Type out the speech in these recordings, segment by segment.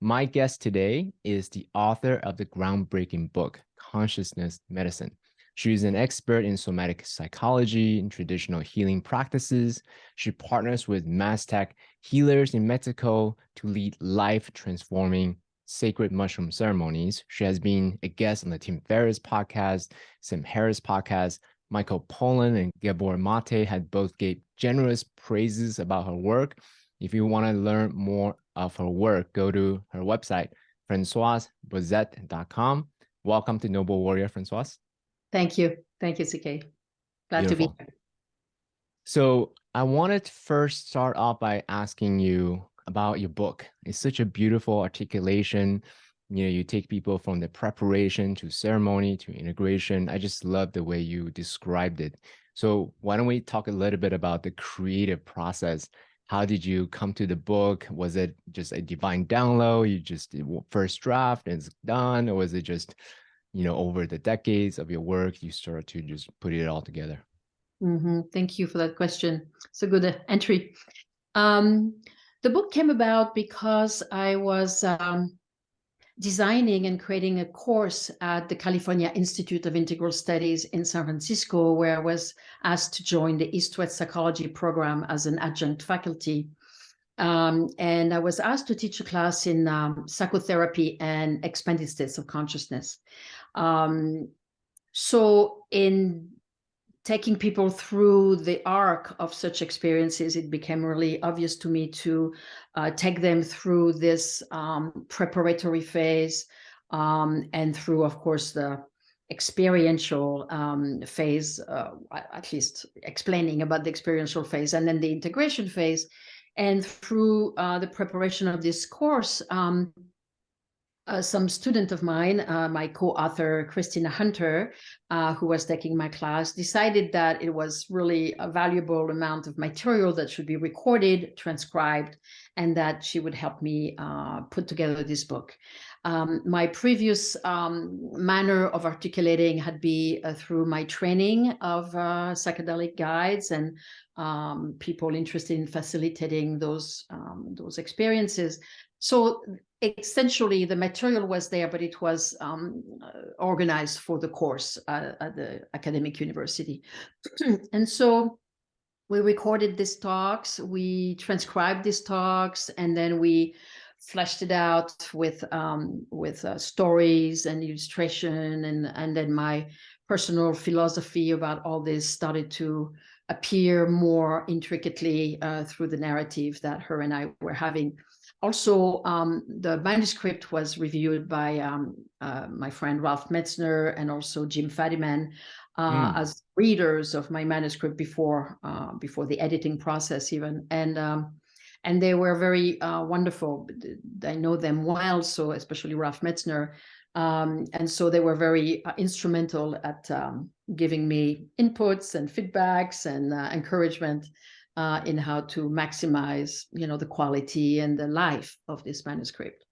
My guest today is the author of the groundbreaking book, Consciousness Medicine. She is an expert in somatic psychology and traditional healing practices. She partners with Mazatec healers in Mexico to lead life-transforming sacred mushroom ceremonies. She has been a guest on the Tim Ferriss podcast, Sam Harris podcast. Michael Pollan and Gabor Mate had both gave generous praises about her work. If you want to learn more of her work, go to her website, francoisebourzat.com. Welcome to Noble Warrior, Francoise. Thank you. Thank you, CK. Glad to be here. So I wanted to first start off by asking you about your book. It's such a beautiful articulation. You know, you take people from the preparation to ceremony to integration. I just love the way you described it. So why don't we talk a little bit about the creative process? How did you come to the book? Was it just a divine download? You just did first draft and it's done? Or was it just, you know, over the decades of your work, you started to just put it all together? Thank you for that question. It's a good entry. The book came about because I was designing and creating a course at the California Institute of Integral Studies in San Francisco, where I was asked to join the East-West Psychology program as an adjunct faculty. And I was asked to teach a class in psychotherapy and expanded states of consciousness. So in taking people through the arc of such experiences, it became really obvious to me to take them through this preparatory phase and through, of course, the experiential phase, at least explaining about the experiential phase, and then the integration phase. And through the preparation of this course, some student of mine, my co-author, Christina Hunter, who was taking my class, decided that it was really a valuable amount of material that should be recorded, transcribed, and that she would help me put together this book. My previous manner of articulating had been through my training of psychedelic guides and people interested in facilitating those experiences. So essentially, the material was there, but it was organized for the course at the academic university. And so we recorded these talks, we transcribed these talks, and then we fleshed it out with stories and illustration, and then my personal philosophy about all this started to appear more intricately through the narrative that her and I were having. Also, the manuscript was reviewed by my friend Ralph Metzner and also Jim Fadiman as readers of my manuscript before the editing process even. And they were very wonderful. I know them well, so especially Ralph Metzner. And so they were very instrumental at giving me inputs and feedbacks and encouragement in how to maximize, the quality and the life of this manuscript.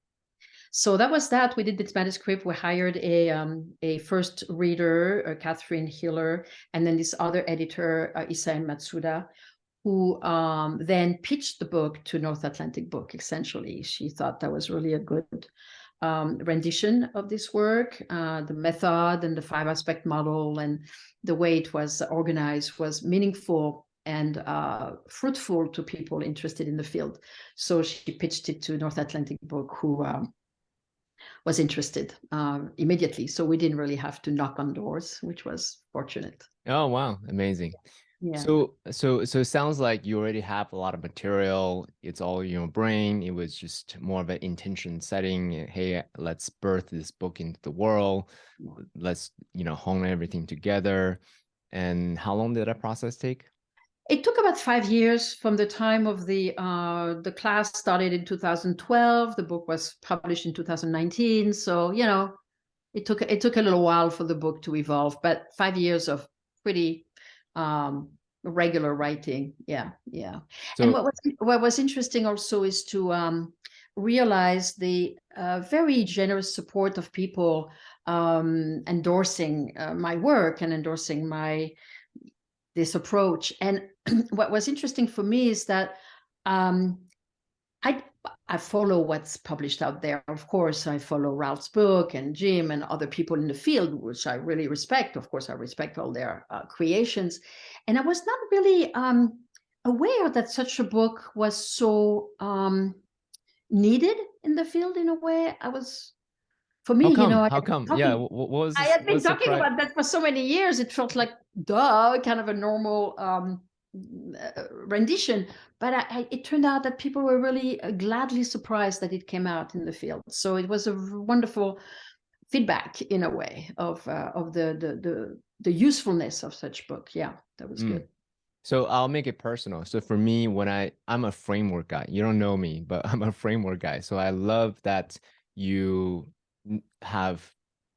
So that was that. We did this manuscript. We hired a first reader, Catherine Hiller, and then this other editor, Isae Matsuda, who then pitched the book to North Atlantic Book, essentially. She thought that was really a good rendition of this work. The method and the 5-aspect model and the way it was organized was meaningful and fruitful to people interested in the field. So she pitched it to North Atlantic Book, who was interested immediately. So we didn't really have to knock on doors, which was fortunate. Oh, wow. Amazing. Yeah. So it sounds like you already have a lot of material. It's all in your brain. It was just more of an intention setting. Hey, let's birth this book into the world. Let's, hone everything together. And how long did that process take? It took about 5 years from the time of the class started in 2012. The book was published in 2019. So, it took a little while for the book to evolve, but 5 years of pretty regular writing. Yeah. So, and what was interesting also is to realize the very generous support of people endorsing my work and endorsing this approach. And what was interesting for me is that I I follow what's published out there. Of course, I follow Ralph's book and Jim and other people in the field, which I really respect. Of course, I respect all their creations. And I was not really aware that such a book was so needed in the field in a way. For me, How come? Yeah, what was I this? had been What's talking surprise? about that for so many years. It felt like, duh, kind of a normal rendition. But it turned out that people were really gladly surprised that it came out in the field. So it was a wonderful feedback in a way of the usefulness of such book. Yeah, that was good. So I'll make it personal. So for me, when I'm a framework guy, you don't know me, but I'm a framework guy. So I love that you have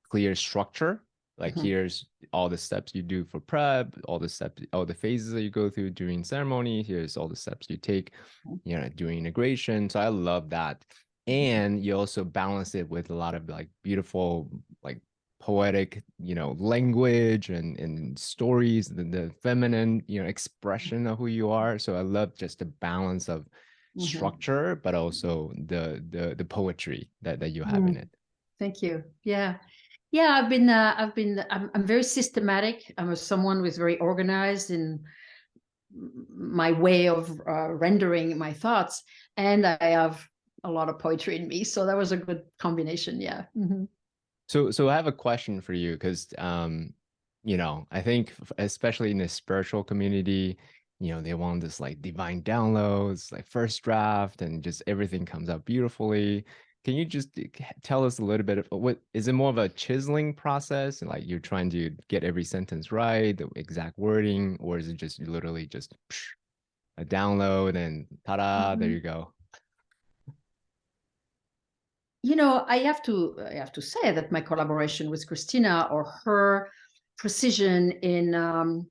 clear structure. Like here's all the steps you do for prep, all the steps, all the phases that you go through during ceremony. Here's all the steps you take, during integration. So I love that. And you also balance it with a lot of like beautiful, like poetic, language and stories, the feminine, expression of who you are. So I love just the balance of structure, but also the poetry that you have in it. Thank you. Yeah. I'm very systematic. I'm someone who's very organized in my way of rendering my thoughts, and I have a lot of poetry in me. So that was a good combination. Yeah. So I have a question for you because I think especially in the spiritual community, they want this like divine downloads, like first draft, and just everything comes out beautifully. Can you just tell us a little bit of what is it more of a chiseling process and like you're trying to get every sentence right, the exact wording, or is it just literally just a download and ta-da, there you go? I have to say that my collaboration with Christina, or her precision in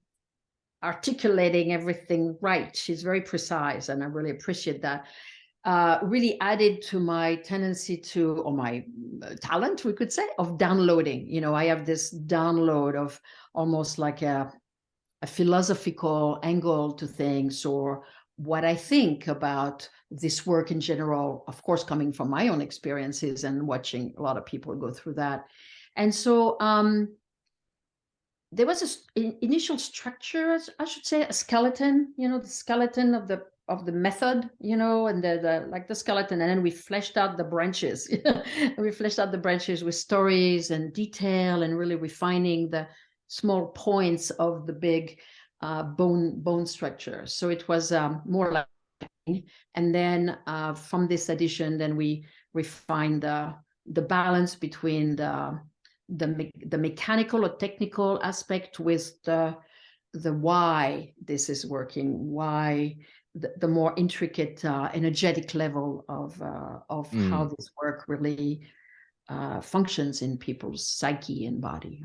articulating everything right, she's very precise, and I really appreciate that. Really added to my tendency or my talent, we could say, of downloading. I have this download of almost like a philosophical angle to things, or what I think about this work in general, of course, coming from my own experiences and watching a lot of people go through that. And so there was an initial structure, I should say, a skeleton, the skeleton of the method, and the skeleton, and then we fleshed out the branches. We fleshed out the branches with stories and detail, and really refining the small points of the big bone structure. So it was more like, and then from this edition, then we refined the balance between the mechanical or technical aspect with the why this is working, why the more intricate energetic level of how this work really functions in people's psyche and body.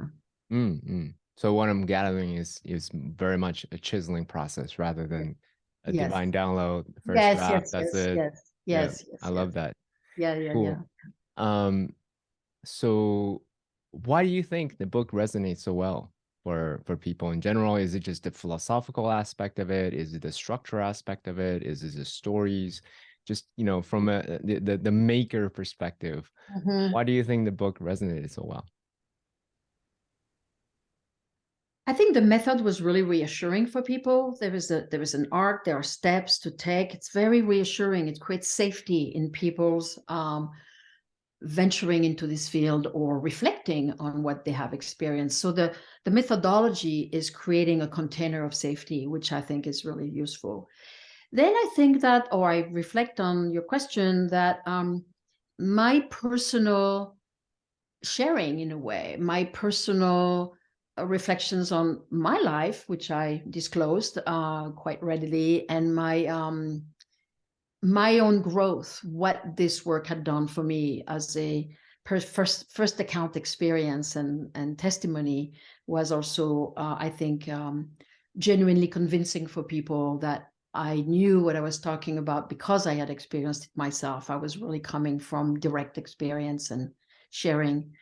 So what I'm gathering is very much a chiseling process rather than a divine download, the first draft, that's it. Yes. I love that. Yeah. Cool. So why do you think the book resonates so well for people in general? Is it just the philosophical aspect of it? Is it the structure aspect of it? Is it the stories? Just, from the maker perspective, why do you think the book resonated so well? I think the method was really reassuring for people. There is an arc, there are steps to take. It's very reassuring. It creates safety in people's venturing into this field or reflecting on what they have experienced. So the methodology is creating a container of safety, which I think is really useful. Then I think that, or I reflect on your question, that my personal sharing, in a way, my personal reflections on my life, which I disclosed quite readily, and my own growth, what this work had done for me as a first account experience and testimony, was also, I think, genuinely convincing for people that I knew what I was talking about because I had experienced it myself. I was really coming from direct experience and sharing.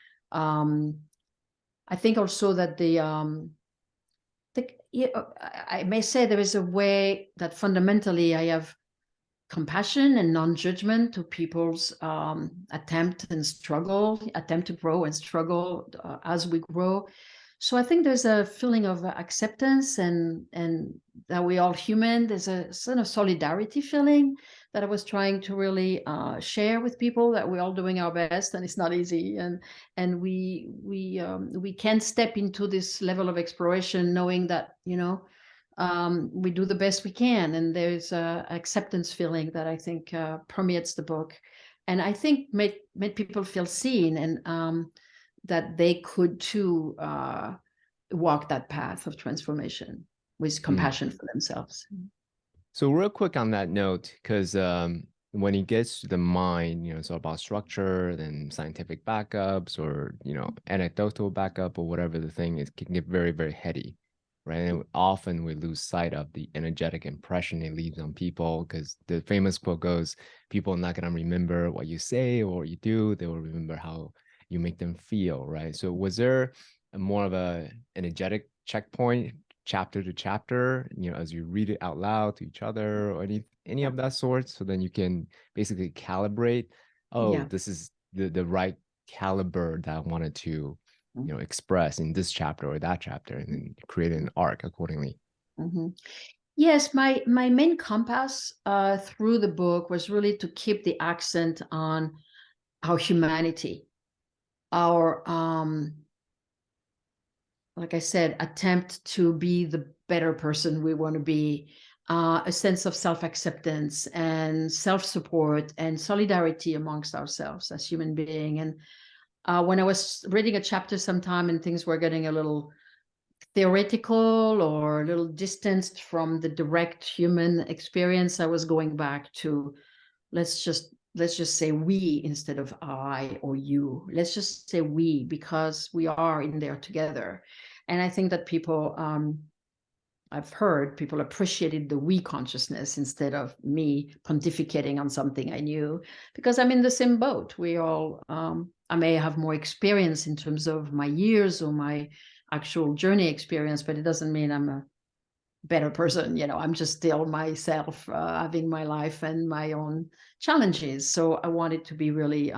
I think also that I may say there is a way that fundamentally I have compassion and non-judgment to people's attempt to grow and struggle as we grow. So I think there's a feeling of acceptance and that we're all human. There's a sort of solidarity feeling that I was trying to really share with people, that we're all doing our best and it's not easy. And we can step into this level of exploration knowing that, we do the best we can. And there's a acceptance feeling that I think permeates the book. And I think made people feel seen and that they could too walk that path of transformation with compassion for themselves. So real quick on that note, because when it gets to the mind, it's all about structure, then scientific backups or, anecdotal backup or whatever the thing is, can get very, very heady, right? And often we lose sight of the energetic impression it leaves on people, because the famous quote goes, people are not going to remember what you say or what you do. They will remember how you make them feel, right? So was there more of a energetic checkpoint chapter to chapter, as you read it out loud to each other or any of that sort, so then you can basically calibrate, this is the right caliber that I wanted to express in this chapter or that chapter, and then create an arc accordingly. Yes, my main compass through the book was really to keep the accent on our humanity, our like I said, attempt to be the better person we want to be, a sense of self-acceptance and self-support and solidarity amongst ourselves as human beings. And when I was reading a chapter sometime and things were getting a little theoretical or a little distanced from the direct human experience, I was going back to let's just say we instead of I or you. Let's just say we, because we are in there together. And I think that people, I've heard people appreciated the we consciousness instead of me pontificating on something I knew, because I'm in the same boat. We all, I may have more experience in terms of my years or my actual journey experience, but it doesn't mean I'm a better person. I'm just still myself, having my life and my own challenges. So I wanted to be really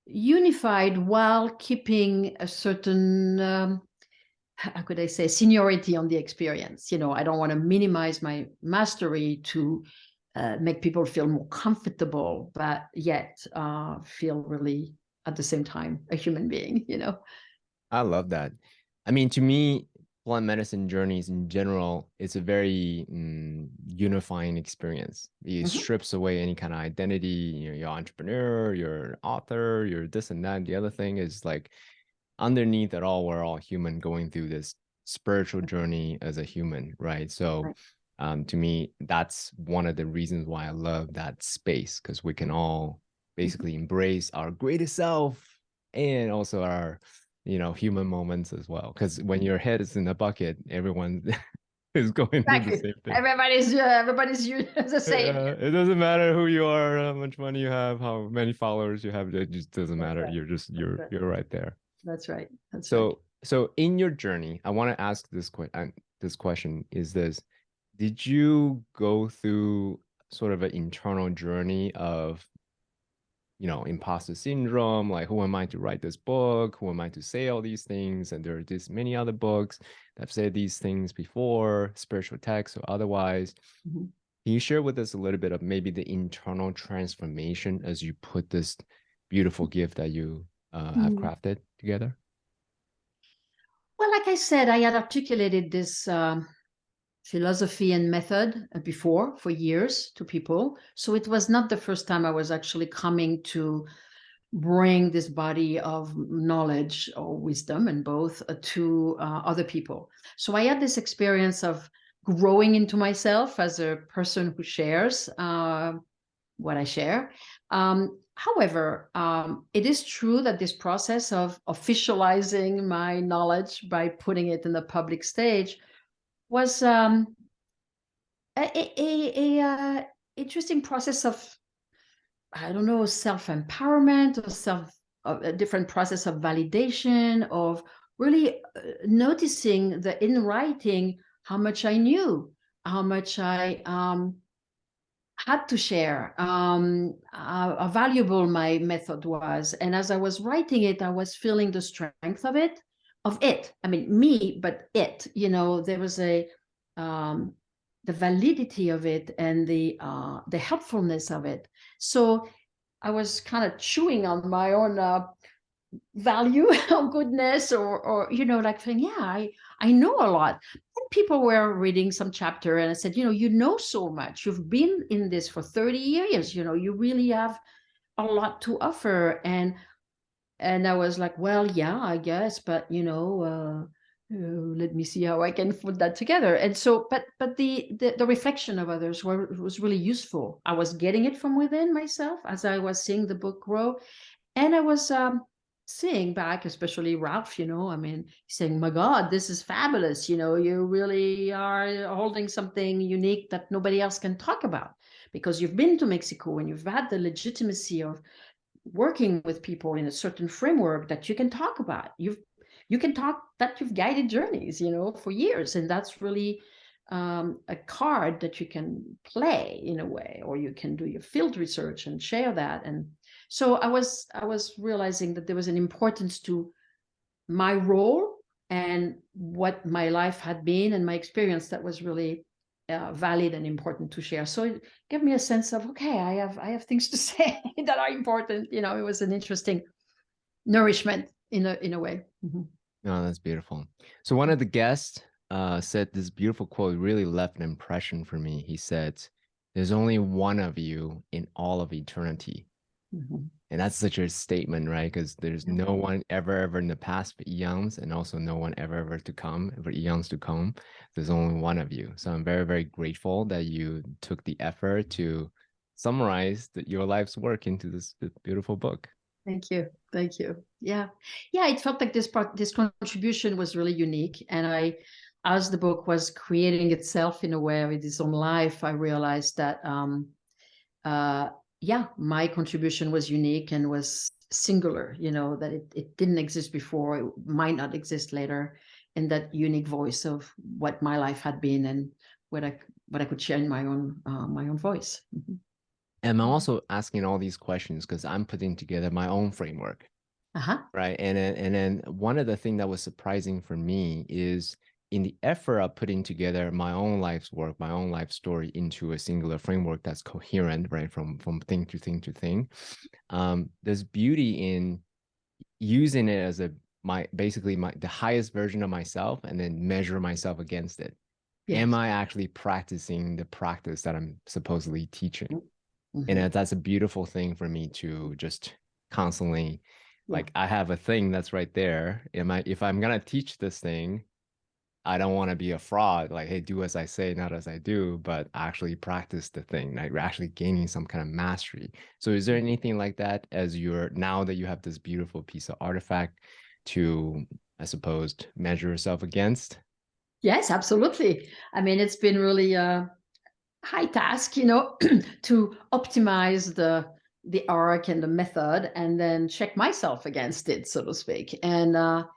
unified while keeping a certain how could I say, seniority on the experience. I don't want to minimize my mastery to make people feel more comfortable, but yet feel really at the same time a human being. I love that. I mean, to me, plant medicine journeys in general, it's a very unifying experience. It strips away any kind of identity. You're an entrepreneur, you're an author, you're this and that. The other thing is like, underneath it all, we're all human going through this spiritual journey as a human, right? So to me, that's one of the reasons why I love that space, because we can all basically embrace our greatest self and also our human moments as well. Because when your head is in a bucket, everyone is going through the same thing. Everybody's the same. It doesn't matter who you are, how much money you have, how many followers you have. It just doesn't matter. Right. You're right there. That's right. So in your journey, I want to ask this question is this: did you go through sort of an internal journey of imposter syndrome, like, who am I to write this book? Who am I to say all these things? And there are this many other books that have said these things before, spiritual texts or otherwise. Can you share with us a little bit of maybe the internal transformation as you put this beautiful gift that you have crafted together? Well, like I said, I had articulated this philosophy and method before for years to people. So it was not the first time I was actually coming to bring this body of knowledge or wisdom and both to other people. So I had this experience of growing into myself as a person who shares what I share. However, it is true that this process of officializing my knowledge by putting it in the public stage was a interesting process of, I don't know, self-empowerment or a different process of validation, of really noticing in writing how much I knew, how much I had to share how valuable my method was. And as I was writing it, I was feeling the strength of it. I mean, me, but it, there was the validity of it and the helpfulness of it. So I was kind of chewing on my own value or goodness, or like saying, yeah, I know a lot. And people were reading some chapter and I said, you know so much, you've been in this for 30 years, you really have a lot to offer. And I was like, well, yeah, I guess, but let me see how I can put that together. And so but the reflection of others was really useful. I was getting it from within myself as I was seeing the book grow. And I was seeing back, especially Ralph, I mean, saying, my God, this is fabulous. You really are holding something unique that nobody else can talk about because you've been to Mexico and you've had the legitimacy of working with people in a certain framework that you can talk about. You can talk that you've guided journeys, for years. And that's really a card that you can play in a way, or you can do your field research and share that. And so I was realizing that there was an importance to my role and what my life had been and my experience that was really valid and important to share. So it gave me a sense of, okay, I have things to say that are important. It was an interesting nourishment in a way. Mm-hmm. Oh, that's beautiful. So one of the guests said this beautiful quote really left an impression for me. He said, "There's only one of you in all of eternity." Mm-hmm. And that's such a statement, right? Because there's no one ever in the past for eons, and also no one ever to come for eons to come. There's only one of you. So I'm very, very grateful that you took the effort to summarize your life's work into this beautiful book. Thank you. Thank you. Yeah. It felt like this contribution was really unique. And as the book was creating itself in a way with its own life, I realized that my contribution was unique and was singular, that it didn't exist before, it might not exist later, and that unique voice of what my life had been and what I could share in my own voice. Mm-hmm. And I'm also asking all these questions because I'm putting together my own framework. Right. And then one of the things that was surprising for me is in the effort of putting together my own life's work, my own life story into a singular framework that's coherent, right, from thing to thing to thing. There's beauty in using it as basically the highest version of myself and then measure myself against it. Yes. Am I actually practicing the practice that I'm supposedly teaching? Mm-hmm. And that's a beautiful thing for me to just constantly, like, I have a thing that's right there. If I'm gonna teach this thing, I don't want to be a fraud, like, hey, do as I say, not as I do, but actually practice the thing, like, we're actually gaining some kind of mastery. So is there anything like that now that you have this beautiful piece of artifact to, I suppose, measure yourself against? Yes, absolutely. I mean, it's been really a high task, to optimize the arc and the method and then check myself against it, so to speak. And the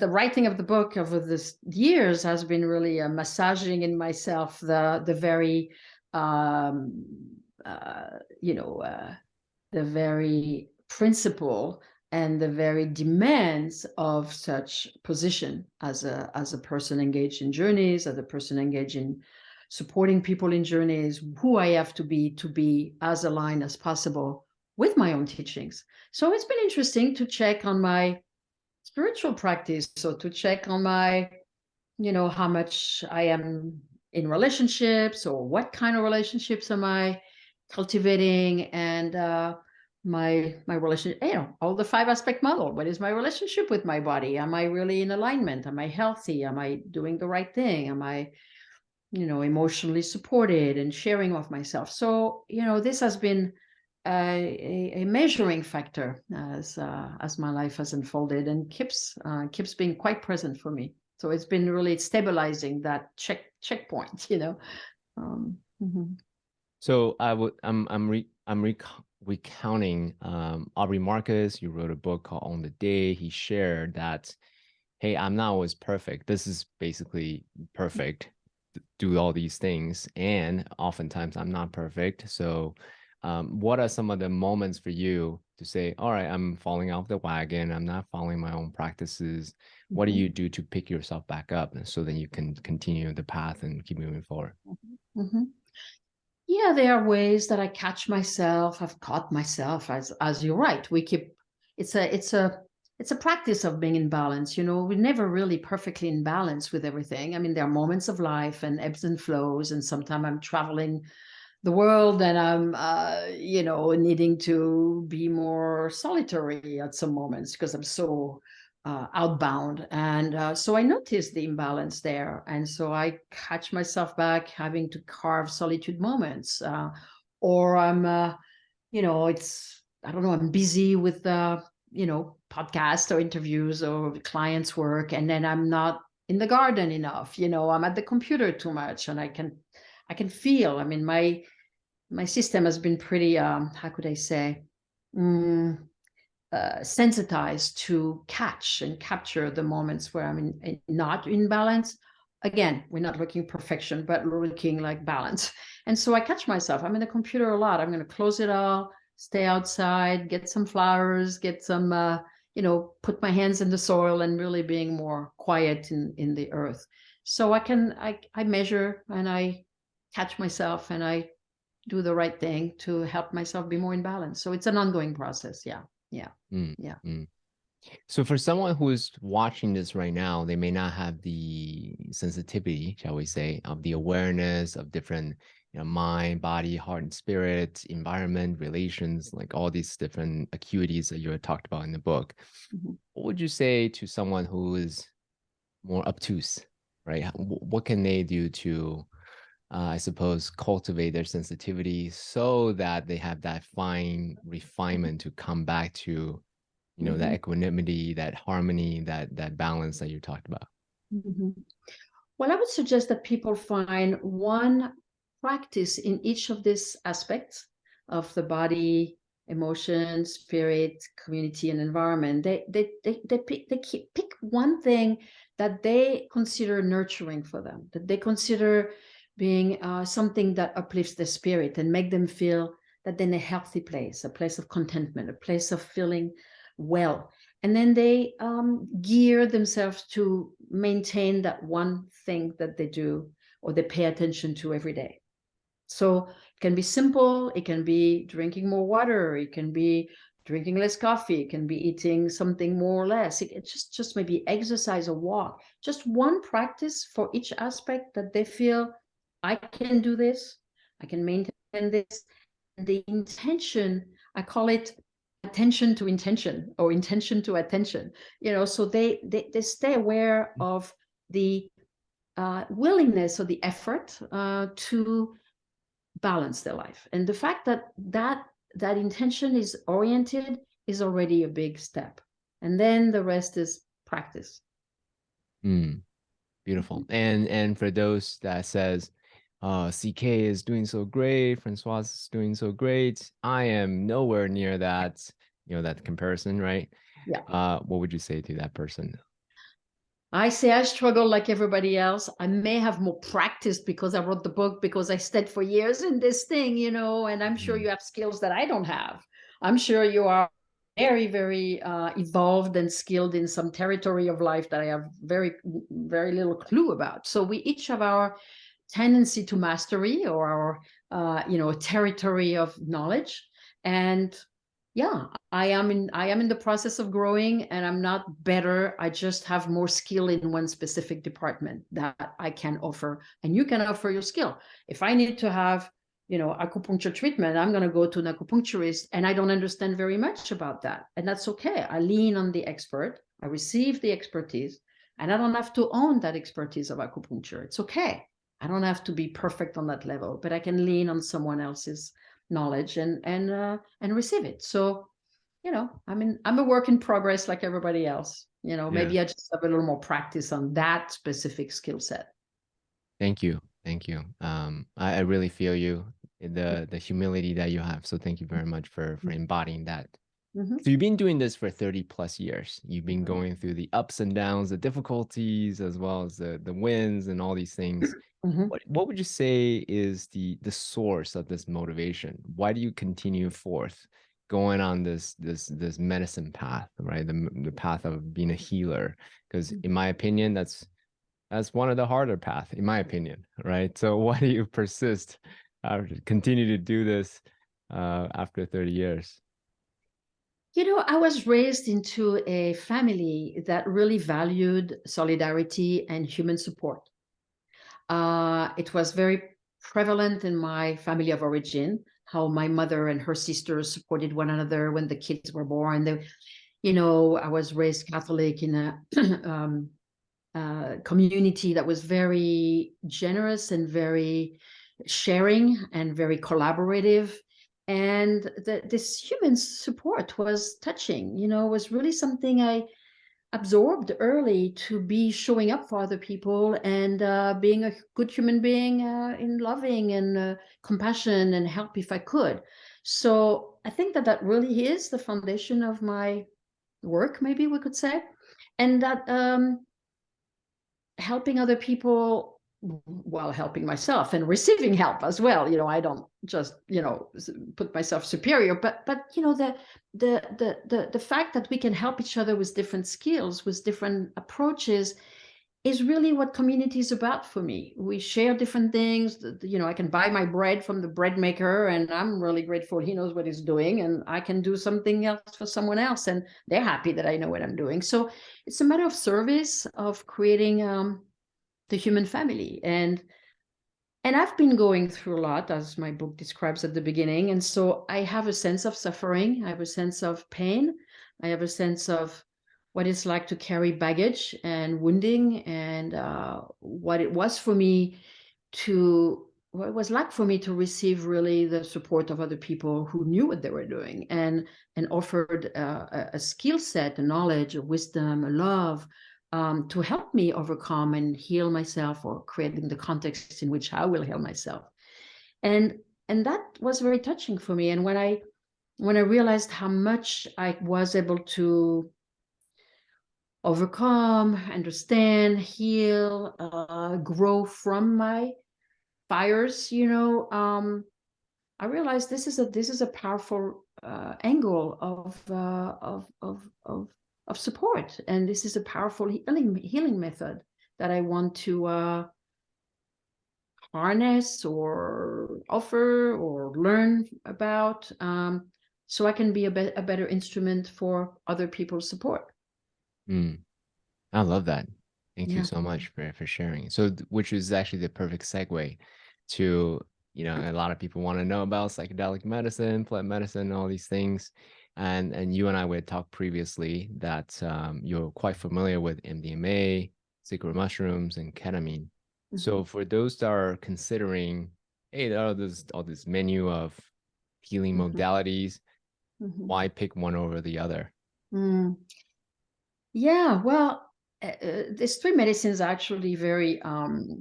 writing of the book over this years has been really massaging in myself the very the very principle and the very demands of such position as a person engaged in journeys, as a person engaged in supporting people in journeys, who I have to be as aligned as possible with my own teachings. So it's been interesting to check on my spiritual practice, so to check on my, how much I am in relationships, or what kind of relationships am I cultivating, and my relationship, all the 5-aspect model. What is my relationship with my body? Am I really in alignment? Am I healthy? Am I doing the right thing? Am I emotionally supported and sharing of myself? So this has been a measuring factor as my life has unfolded, and keeps being quite present for me. So it's been really stabilizing that checkpoint, Mm-hmm. So I'm recounting Aubrey Marcus. You wrote a book called On the Day. He shared that, hey, I'm not always perfect. This is basically perfect. do all these things, and oftentimes I'm not perfect. So what are some of the moments for you to say, all right, I'm falling off the wagon, I'm not following my own practices? What do Mhm. you do to pick yourself back up so that you can continue the path and keep moving forward? Mhm. Yeah, there are ways that I catch myself. I've caught myself, as you're right. We keep it's a practice of being in balance. We're never really perfectly in balance with everything. I mean, there are moments of life and ebbs and flows, and sometimes I'm traveling the world and I'm needing to be more solitary at some moments because I'm so outbound, and so I notice the imbalance there, and so I catch myself back having to carve solitude moments, or I'm it's, I don't know, I'm busy with podcasts or interviews or clients work, and then I'm not in the garden enough. I'm at the computer too much, and I can feel, I mean, my system has been pretty, how could I say, mm, sensitized to catch and capture the moments where I'm not in balance. Again, we're not looking perfection, but we're looking like balance. And so I catch myself. I'm in the computer a lot. I'm going to close it all, stay outside, get some flowers, get some, put my hands in the soil and really being more quiet in the earth. So I measure and I catch myself and I do the right thing to help myself be more in balance. So it's an ongoing process. Yeah. Yeah. Mm, Yeah. mm. So for someone who is watching this right now, they may not have the sensitivity, shall we say, of the awareness of different, mind, body, heart, and spirit, environment, relations, like all these different acuities that you had talked about in the book. Mhm. What would you say to someone who is more obtuse, right? What can they do to, I suppose, cultivate their sensitivity so that they have that fine refinement to come back to, that Mhm. equanimity, that harmony, that balance that you talked about? Mhm. Well, I would suggest that people find one practice in each of these aspects of the body, emotion, spirit, community, and environment. Pick one thing that they consider nurturing for them, that they consider being something that uplifts their spirit and make them feel that they're in a healthy place, a place of contentment, a place of feeling well. And then they gear themselves to maintain that one thing that they do or they pay attention to every day. So it can be simple, it can be drinking more water, it can be drinking less coffee, it can be eating something more or less, it just maybe exercise or walk. Just one practice for each aspect that they feel, I can do this, I can maintain this. And the intention, I call it attention to intention or intention to attention. So they stay aware of the willingness or the effort to balance their life, and the fact that intention is oriented is already a big step, and then the rest is practice. Mm, beautiful. And for those that says, CK is doing so great, Francoise is doing so great, I am nowhere near that, that comparison, right? Yeah. What would you say to that person? I say I struggle like everybody else. I may have more practice because I wrote the book, because I stayed for years in this thing, and I'm sure Mhm. you have skills that I don't have. I'm sure you are very, very evolved and skilled in some territory of life that I have very, very little clue about. So we each have our tendency to mastery or our, territory of knowledge. And yeah, I am in the process of growing, and I'm not better. I just have more skill in one specific department that I can offer, and you can offer your skill. If I need to have, acupuncture treatment, I'm going to go to an acupuncturist, and I don't understand very much about that, and that's okay. I lean on the expert, I receive the expertise, and I don't have to own that expertise of acupuncture. It's okay. I don't have to be perfect on that level, but I can lean on someone else's knowledge and receive it. So, I'm a work in progress like everybody else. Yeah. Maybe I just have a little more practice on that specific skill set. Thank you. Thank you. I really feel you, the humility that you have. So thank you very much for embodying that. Mhm. So you've been doing this for 30 plus years. You've been going through the ups and downs, the difficulties, as well as the wins and all these things. Mhm. What would you say is the source of this motivation? Why do you continue forth going on this medicine path, right? The path of being a healer? Because in my opinion, that's one of the harder path, in my opinion, right? So why do you persist, continue to do this after 30 years? You know, I was raised into a family that really valued solidarity and human support. It was very prevalent in my family of origin, how my mother and her sisters supported one another when the kids were born. I was raised Catholic in a community that was very generous and very sharing and very collaborative. And this human support was touching, was really something I absorbed early, to be showing up for other people and being a good human being, in loving and compassion and help if I could. So I think that really is the foundation of my work, maybe we could say. And that helping other people while helping myself and receiving help as well. I don't just put myself superior, but the fact that we can help each other with different skills, with different approaches, is really what community is about for me. We share different things. I can buy my bread from the bread maker, and I'm really grateful he knows what he's doing, and I can do something else for someone else, and they're happy that I know what I'm doing. So it's a matter of service, of creating the human family. And I've been going through a lot, as my book describes at the beginning. And so I have a sense of suffering. I have a sense of pain. I have a sense of what it's like to carry baggage and wounding, and what it was like for me to receive really the support of other people who knew what they were doing, and offered a skill set, a knowledge, a wisdom, a love, to help me overcome and heal myself, or creating the context in which I will heal myself. And that was very touching for me. And when I realized how much I was able to overcome, understand, heal, grow from my fires, I realized this is a powerful angle of support, and this is a powerful healing method that I want to harness or offer or learn about, so I can be a better instrument for other people's support. Mm, I love that. Thank you Yeah. so much for sharing. So, which is actually the perfect segue to, a lot of people want to know about psychedelic medicine, plant medicine, all these things. And you and I would talk previously that you're quite familiar with MDMA, secret mushrooms, and ketamine. So for those that are considering, hey, there are all this menu of healing Mhm. modalities, Mhm. why pick one over the other? Mm. Yeah, well, these three medicines are actually very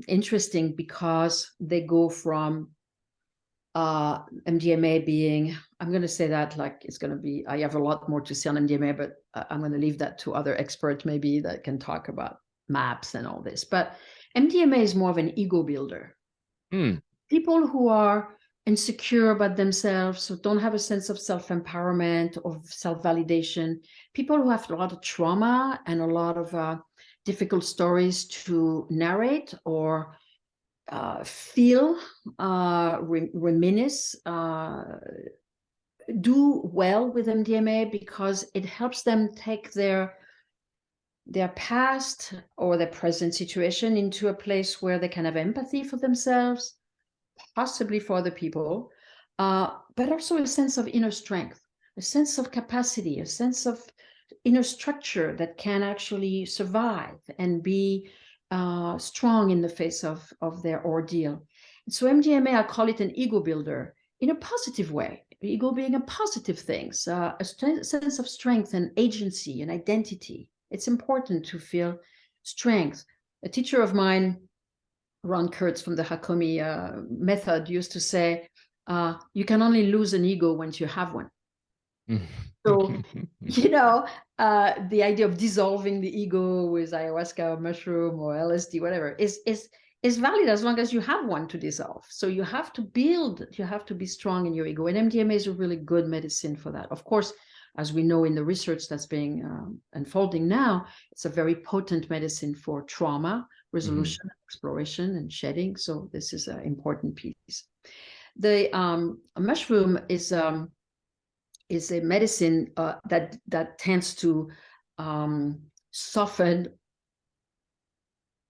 interesting, because they go from MDMA being, I'm going to say that like it's going to be, I have a lot more to say on MDMA, but I'm going to leave that to other experts maybe that can talk about maps and all this. But MDMA is more of an ego builder. Mm, People who are insecure about themselves, who don't have a sense of self-empowerment or self-validation, people who have a lot of trauma and a lot of difficult stories to narrate or feel, reminisce, do well with MDMA, because it helps them take their past or their present situation into a place where they can have empathy for themselves, possibly for other people, but also a sense of inner strength, a sense of capacity, a sense of inner structure that can actually survive and be strong in the face of their ordeal. So MDMA, I call it an ego builder in a positive way. Ego being a positive thing, so a sense of strength and agency and identity. It's important to feel strength. A teacher of mine, Ron Kurtz from the Hakomi method, used to say, you can only lose an ego once you have one. So, the idea of dissolving the ego with ayahuasca or mushroom or LSD, whatever, is valid as long as you have one to dissolve. So you have to be strong in your ego. And MDMA is a really good medicine for that. Of course, as we know in the research that's being unfolding now, it's a very potent medicine for trauma resolution, exploration, and shedding. So this is an important piece. The mushroom is a medicine that tends to soften,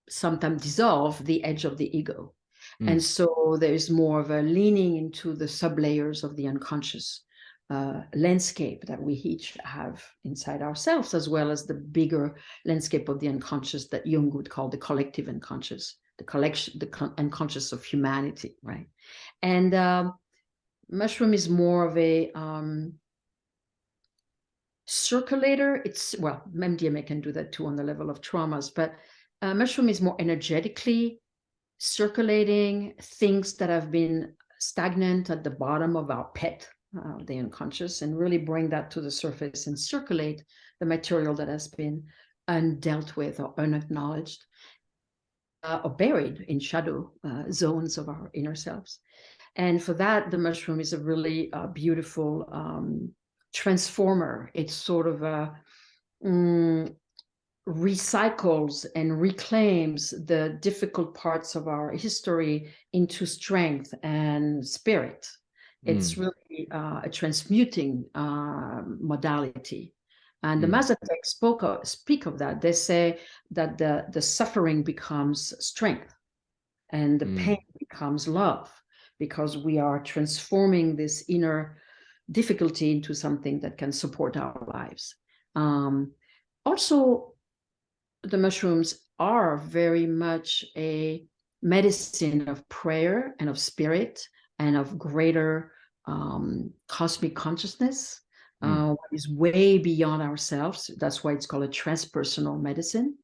sometimes dissolve the edge of the ego. And so there's more of a leaning into the sublayers of the unconscious landscape that we each have inside ourselves, as well as the bigger landscape of the unconscious that Jung would call the collective unconscious, the unconscious of humanity, right? And mushroom is more of a circulator. MDMA can do that too on the level of traumas, but mushroom is more energetically circulating things that have been stagnant at the bottom of our pit, the unconscious, and really bring that to the surface and circulate the material that has been undealt with or unacknowledged or buried in shadow zones of our inner selves. And for that, the mushroom is a really beautiful transformer. It's sort of a recycles and reclaims the difficult parts of our history into strength and spirit. It's really a transmuting modality. And the Mazatec speak of that. They say that the suffering becomes strength and the pain becomes love, because we are transforming this inner difficulty into something that can support our lives. Also, the mushrooms are very much a medicine of prayer and of spirit and of greater cosmic consciousness, what is way beyond ourselves. That's why it's called a transpersonal medicine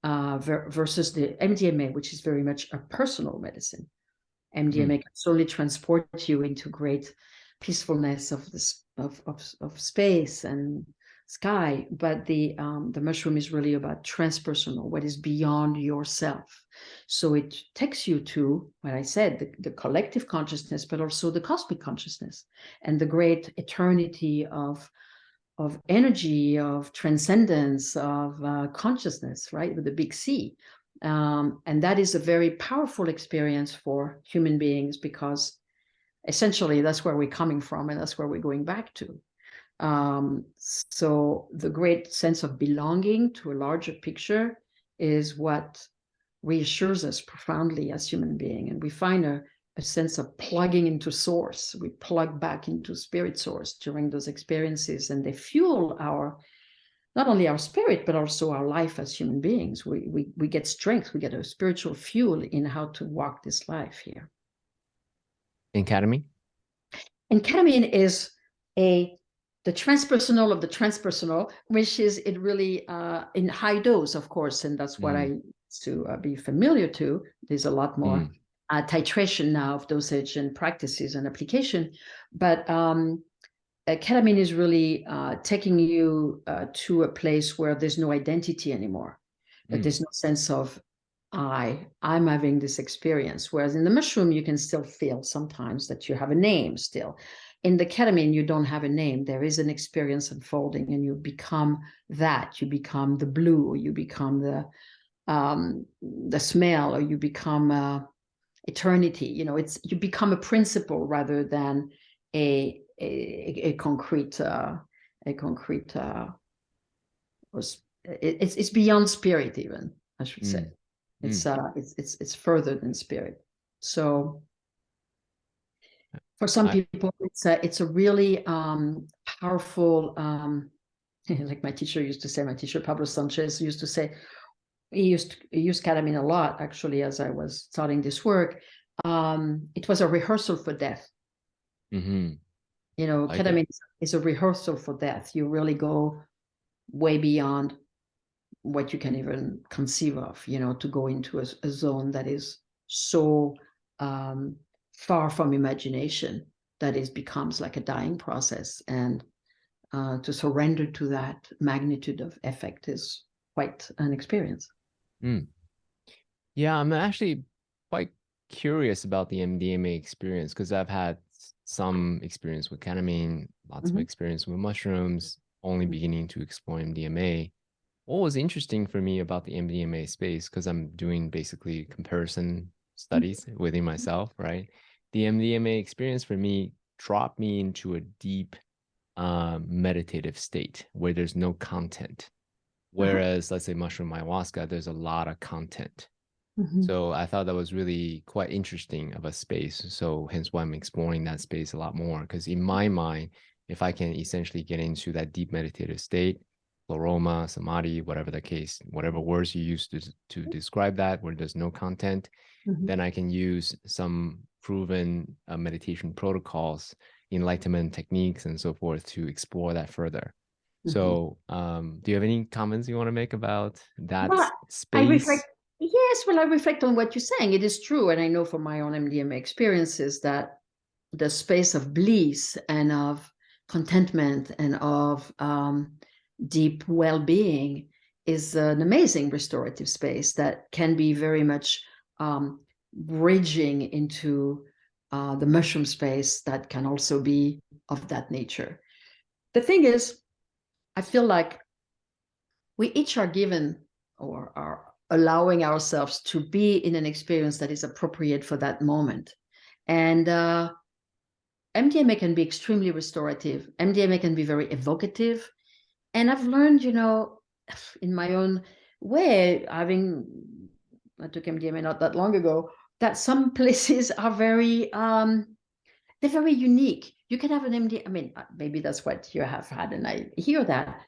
versus the MDMA, which is very much a personal medicine. MDMA can certainly transport you into great peacefulness of space and sky, but the mushroom is really about transpersonal, what is beyond yourself. So it takes you to what I said, the collective consciousness, but also the cosmic consciousness and the great eternity of energy, of transcendence, of consciousness, right, with the big C. And that is a very powerful experience for human beings, because essentially that's where we're coming from and that's where we're going back to. So the great sense of belonging to a larger picture is what reassures us profoundly as human beings. And we find a sense of plugging into source. We plug back into spirit source during those experiences, and they fuel not only our spirit, but also our life as human beings. We get strength, we get a spiritual fuel in how to walk this life here. And ketamine? And ketamine is the transpersonal of the transpersonal, which is it really in high dose, of course, and that's what I used to be familiar to. There's a lot more titration now of dosage and practices and application, but ketamine is really taking you to a place where there's no identity anymore. There's no sense of I'm having this experience. Whereas in the mushroom, you can still feel sometimes that you have a name still. In the ketamine, you don't have a name. There is an experience unfolding, and you become that. You become the blue, or you become the smell, or you become eternity. You become a principle rather than a concrete. It's beyond spirit, even, I should say. It's further than spirit. So for some people, it's a really powerful, like my teacher used to say, my teacher Pablo Sanchez used to say, he used ketamine a lot, actually, as I was starting this work. It was a rehearsal for death. Ketamine is a rehearsal for death. You really go way beyond what you can even conceive of, to go into a zone that is so far from imagination that it becomes like a dying process. And to surrender to that magnitude of effect is quite an experience. Mm. Yeah, I'm actually quite curious about the MDMA experience because I've had some experience with ketamine, lots of experience with mushrooms, only beginning to explore MDMA. What was interesting for me about the MDMA space, because I'm doing basically comparison studies within myself, right? The MDMA experience for me dropped me into a deep meditative state where there's no content. Whereas, let's say mushroom ayahuasca, there's a lot of content. So I thought that was really quite interesting of a space. So hence why I'm exploring that space a lot more. Because in my mind, if I can essentially get into that deep meditative state, pleroma, samadhi, whatever the case, whatever words you use to describe that, where there's no content, then I can use some proven meditation protocols, enlightenment techniques, and so forth to explore that further. So, do you have any comments you want to make about that Well, I space? reflect. Yes, well, I reflect on what you're saying. It is true, and I know from my own MDMA experiences that the space of bliss and of contentment and of deep well-being is an amazing restorative space that can be very much bridging into the mushroom space that can also be of that nature. The thing is, I feel like we each are given or are allowing ourselves to be in an experience that is appropriate for that moment. And MDMA can be extremely restorative. MDMA can be very evocative. And I've learned, in my own way, I took MDMA not that long ago, that some places are very, they're very unique. You can have an MDMA, I mean, maybe that's what you have had, and I hear that.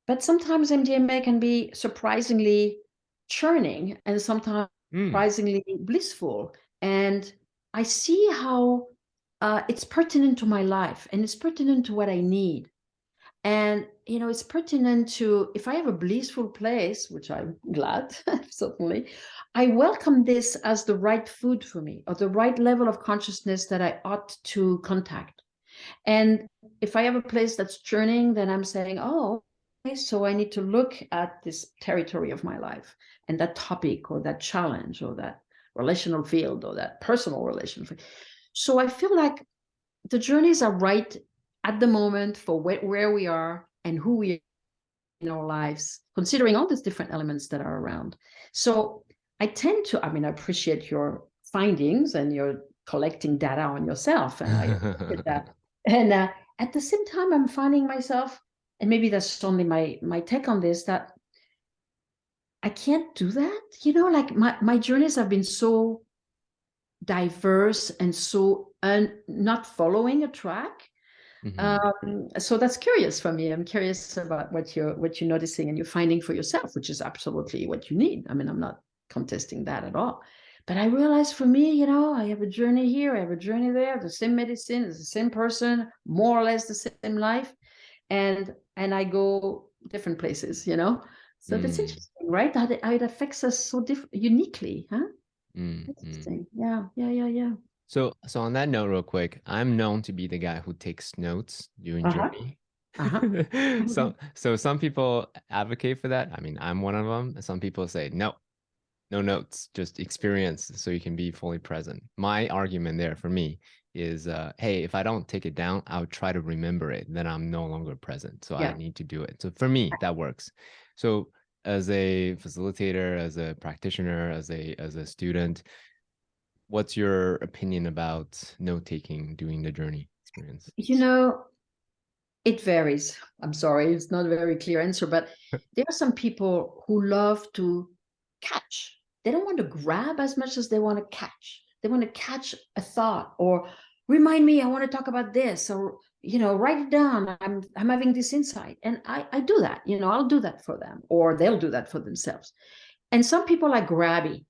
But sometimes MDMA can be surprisingly churning and sometimes surprisingly blissful. And I see how it's pertinent to my life and it's pertinent to what I need. And, it's pertinent to, if I have a blissful place, which I'm glad, certainly, I welcome this as the right food for me or the right level of consciousness that I ought to contact. And if I have a place that's churning, then I'm saying, oh, okay, so I need to look at this territory of my life and that topic or that challenge or that relational field or that personal relational field. So I feel like the journeys are right at the moment for where we are and who we are in our lives, considering all these different elements that are around. So I appreciate your findings and your collecting data on yourself, and I appreciate that. And at the same time, I'm finding myself, and maybe that's only my take on this, that I can't do that. Like my journeys have been so diverse and so not following a track. So that's curious for me. I'm curious about what you're noticing and you're finding for yourself, which is absolutely what you need. I mean, I'm not contesting that at all. But I realize for me, I have a journey here, I have a journey there, the same medicine, it's the same person, more or less the same life. And I go different places, So that's interesting, right? How it affects us so uniquely, huh? Interesting. Yeah. So on that note, real quick, I'm known to be the guy who takes notes during journey. So some people advocate for that. I mean, I'm one of them. Some people say no notes, just experience so you can be fully present. My argument there for me is, hey, if I don't take it down, I'll try to remember it. Then I'm no longer present. So I need to do it. So for me, that works. So as a facilitator, as a practitioner, as a student, what's your opinion about note-taking during the journey experience? It varies. I'm sorry, it's not a very clear answer, but there are some people who love to catch. They don't want to grab as much as they want to catch. They want to catch a thought or remind me, I want to talk about this, or write it down. I'm having this insight. And I do that, I'll do that for them, or they'll do that for themselves. And some people are grabby.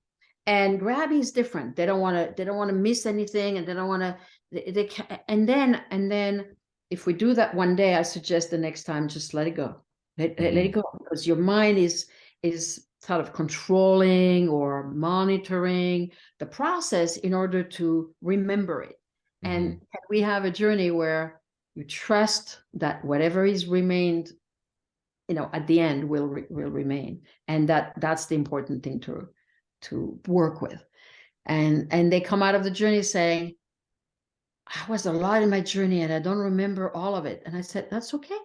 And grabby is different. They don't want to miss anything, and they don't want to and then if we do that one day, I suggest the next time just let it go. Let it go, because your mind is sort of controlling or monitoring the process in order to remember it. And we have a journey where You trust that whatever is remained, at the end will remain. And that's the important thing to work with. And they come out of the journey saying, I was a lot in my journey and I don't remember all of it. And I said, that's okay,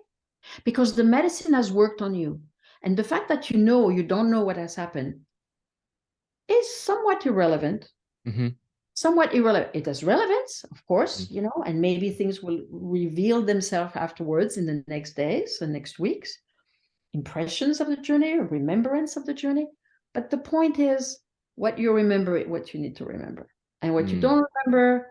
because the medicine has worked on you. And the fact that you don't know what has happened is somewhat irrelevant. Mm-hmm. Somewhat irrelevant. It has relevance, of course, Mm-hmm. And maybe things will reveal themselves afterwards in the next days and next weeks. Impressions of the journey, or remembrance of the journey. But the point is, what you remember is what you need to remember. And what you don't remember,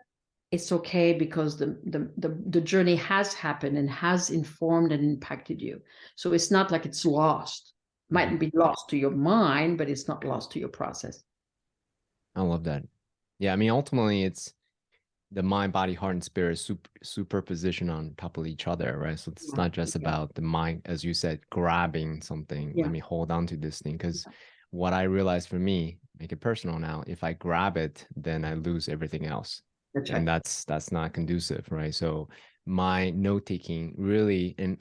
it's okay, because the journey has happened and has informed and impacted you. So it's not like it's lost. Might be lost to your mind, but it's not lost to your process. I love that. Yeah, I mean, ultimately, it's the mind, body, heart, and spirit superposition on top of each other, right? So it's not just about the mind, as you said, grabbing something. Let me hold on to this thing, because what I realized for me, make it personal now, if I grab it, then I lose everything else. That's right. And that's not conducive, right? So my note taking really, and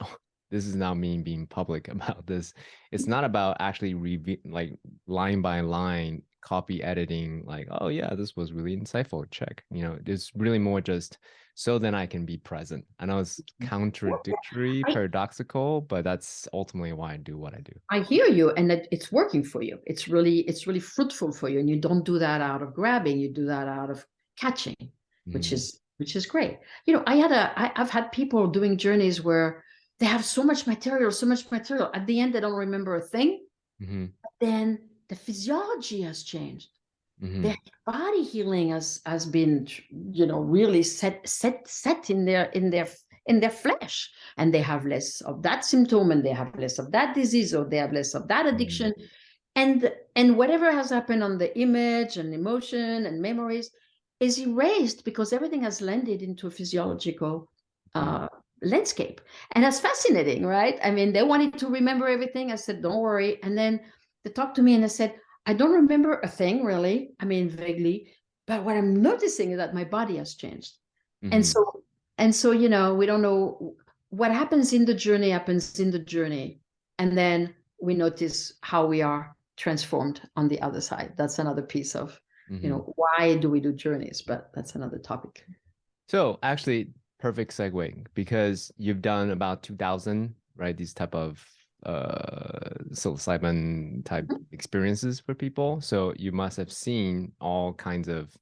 this is now me being public about this, it's not about actually like line by line copy editing, like, oh yeah, this was really insightful, check. It's really more just so then I can be present. I know it's contradictory, paradoxical, but that's ultimately why I do what I do. I hear you, and it's working for you. It's really fruitful for you, and you don't do that out of grabbing. You do that out of catching, which is great. I've had people doing journeys where they have so much material. At the end, they don't remember a thing. But then the physiology has changed. Their body healing has been, really set in their flesh, and they have less of that symptom, and they have less of that disease, or they have less of that addiction, and whatever has happened on the image and emotion and memories is erased, because everything has landed into a physiological landscape. And that's fascinating, right? I mean, they wanted to remember everything. I said, don't worry. And then they talked to me and they said, I don't remember a thing, really. I mean, vaguely. But what I'm noticing is that my body has changed. And so, we don't know what happens in the journey, And then we notice how we are transformed on the other side. That's another piece of, why do we do journeys? But that's another topic. So actually, perfect segue, because you've done about 2,000, right? These type of psilocybin type experiences for people. So you must have seen all kinds of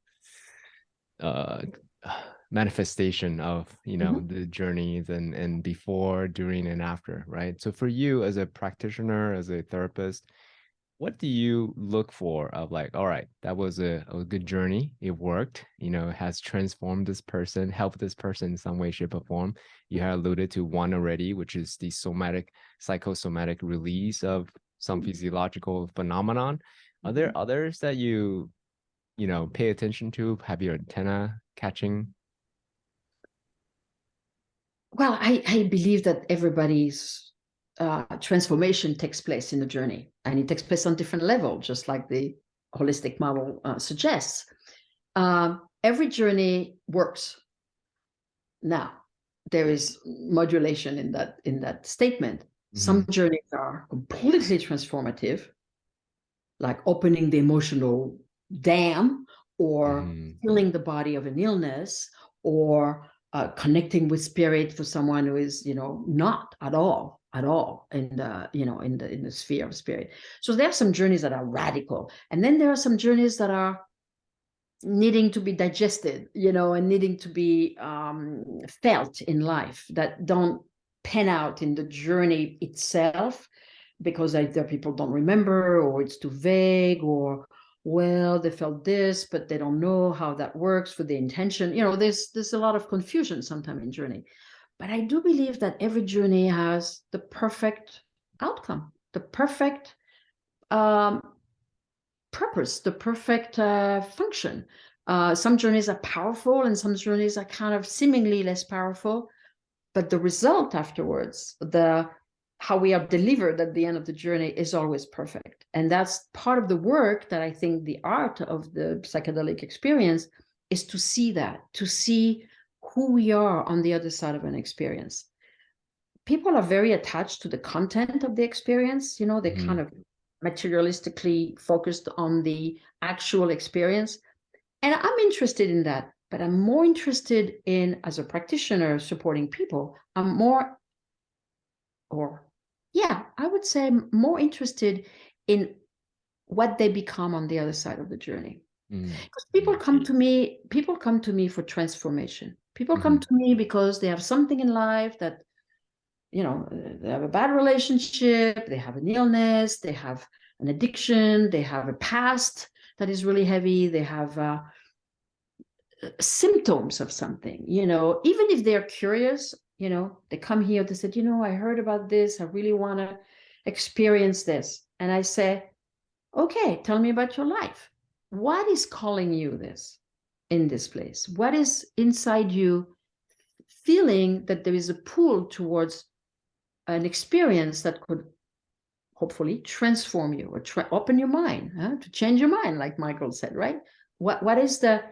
manifestation of the journeys and before, during, and after, right? So for you as a practitioner, as a therapist, what do you look for of like, all right, that was a good journey, it worked, it has transformed this person, helped this person in some way, shape, or form? You had alluded to one already, which is the psychosomatic release of some physiological phenomenon. Are there others that you pay attention to, have your antenna catching? Well, I believe that everybody's transformation takes place in the journey, and it takes place on different levels, just like the holistic model suggests. Every journey works. Now, there is modulation in that statement. Some journeys are completely transformative, like opening the emotional dam, or healing the body of an illness, or connecting with spirit for someone who is, not at all in the sphere of spirit. So there are some journeys that are radical, and then there are some journeys that are needing to be digested, and needing to be felt in life, that don't pan out in the journey itself, because either people don't remember, or it's too vague, or well, they felt this, but they don't know how that works for the intention. There's a lot of confusion sometimes in journey. But I do believe that every journey has the perfect outcome, the perfect purpose, the perfect function. Some journeys are powerful, and some journeys are kind of seemingly less powerful, but the result afterwards, how we are delivered at the end of the journey, is always perfect. And that's part of the work that I think the art of the psychedelic experience is to see that, to see who we are on the other side of an experience. People are very attached to the content of the experience. They're Mm-hmm. kind of materialistically focused on the actual experience. And I'm interested in that, but I'm more interested in, as a practitioner supporting people, I would say more interested in what they become on the other side of the journey. Because people come to me for transformation. People come to me because they have something in life that, they have a bad relationship, they have an illness, they have an addiction, they have a past that is really heavy, they have symptoms of something, even if they're curious, they come here, they said, I heard about this, I really want to experience this. And I say, okay, tell me about your life. What is calling you in this place? What is inside you feeling that there is a pull towards an experience that could hopefully transform you or open your mind, to change your mind, like Michael said, right? What is the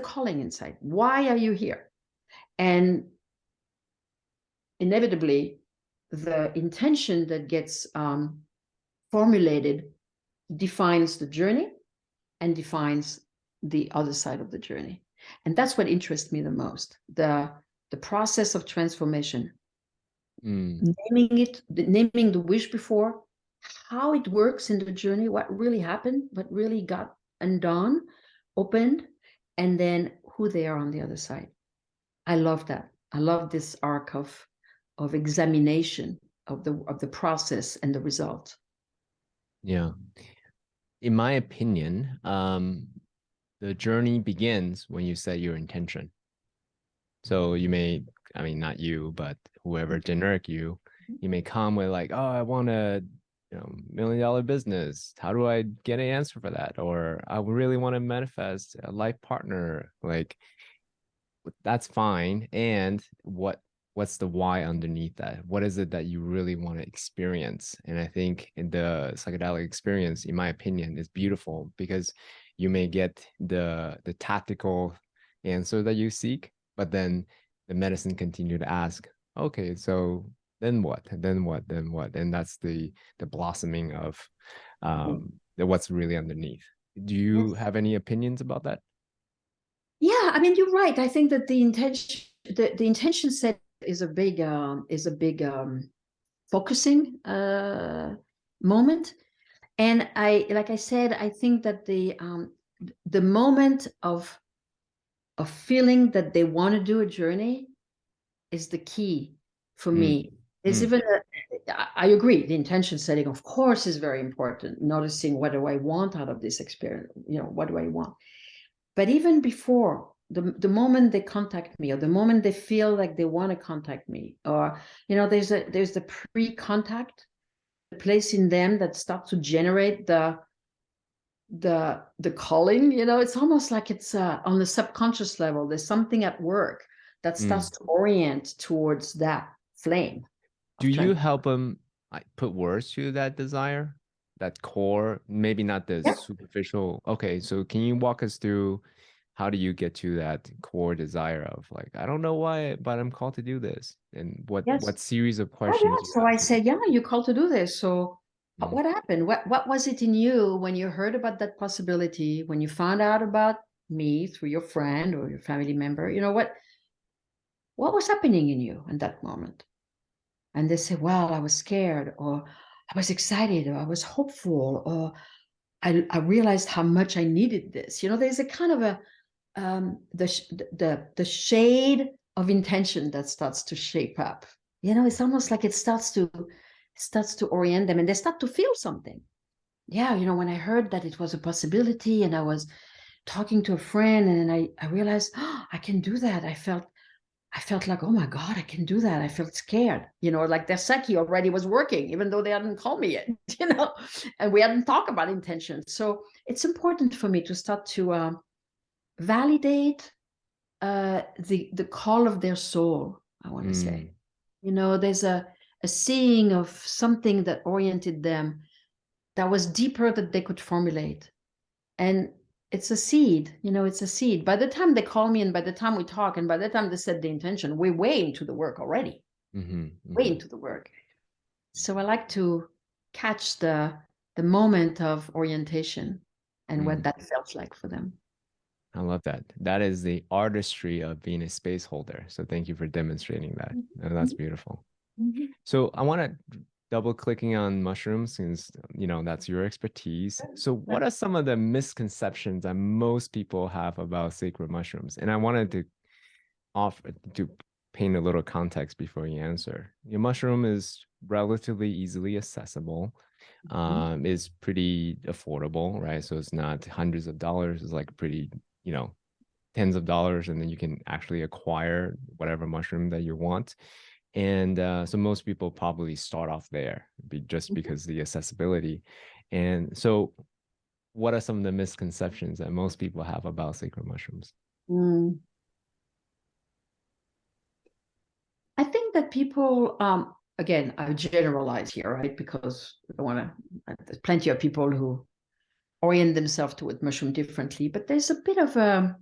calling inside? Why are you here? And inevitably, the intention that gets formulated defines the journey and defines the other side of the journey. And that's what interests me the most, the process of transformation. Naming the wish before, how it works in the journey, what really happened, what really got undone, opened, and then who they are on the other side. I love that. I love this arc of examination of the process and the result. Yeah. In my opinion, the journey begins when you set your intention. So you may, I mean, not you, but whoever generic you may come with like, oh, I want a $1 million business. How do I get an answer for that? Or I really want to manifest a life partner. Like, that's fine. And what's the why underneath that? What is it that you really want to experience? And I think in the psychedelic experience, in my opinion, is beautiful because you may get the tactical answer that you seek, but then the medicine continue to ask, okay, so then what? Then what? Then what? And that's the blossoming of what's really underneath. Do you have any opinions about that? Yeah, I mean, you're right. I think that the intention set is a big focusing moment. And like I said, I think that the moment of feeling that they want to do a journey is the key for me. There's even I agree, the intention setting, of course, is very important. Noticing, what do I want out of this experience? What do I want? But even before the moment they contact me, or the moment they feel like they want to contact me, or there's the pre-contact, the place in them that starts to generate the calling. It's almost like it's on the subconscious level. There's something at work that starts to orient towards that flame. Do you help them put words to that desire, that core, maybe not the superficial? Okay, so can you walk us through how do you get to that core desire of like, I don't know why, but I'm called to do this, and what series of questions? So I said, yeah, you're called to do this. So what happened? What was it in you when you heard about that possibility, when you found out about me through your friend or your family member? What was happening in you in that moment? And they say, well, I was scared, or I was excited, or I was hopeful, or I realized how much I needed this. There's a kind of the shade of intention that starts to shape up. It's almost like it starts to orient them, and they start to feel something. Yeah, when I heard that it was a possibility, and I was talking to a friend, and then I realized, oh, I can do that. I felt like, oh my God, I can do that. I felt scared, like their psyche already was working, even though they hadn't called me yet, and we hadn't talked about intention. So it's important for me to start to validate the call of their soul, I want to say. There's a seeing of something that oriented them that was deeper that they could formulate. And it's a seed, it's a seed. By the time they call me and by the time we talk and by the time they set the intention, we're way into the work already, way into the work. So I like to catch the moment of orientation and what that felt like for them. I love that. That is the artistry of being a space holder. So thank you for demonstrating that. That's beautiful. So I want to double clicking on mushrooms since, that's your expertise. So what are some of the misconceptions that most people have about sacred mushrooms? And I wanted to offer to paint a little context before you answer. Your mushroom is relatively easily accessible. Is pretty affordable, right? So it's not hundreds of dollars. It's like pretty, tens of dollars, and then you can actually acquire whatever mushroom that you want. And so most people probably start off there just because the accessibility. And so what are some of the misconceptions that most people have about sacred mushrooms? I think that people, again, I generalize here, right? Because I don't want to, there's plenty of people who orient themselves toward mushroom differently, but there's a bit of a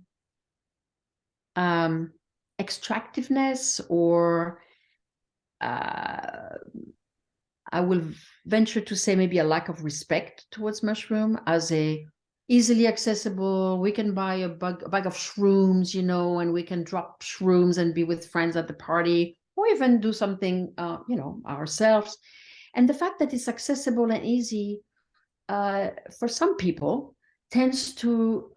extractiveness, or I will venture to say maybe a lack of respect towards mushroom as a easily accessible. We can buy a bag of shrooms, and we can drop shrooms and be with friends at the party, or even do something, ourselves. And the fact that it's accessible and easy for some people tends to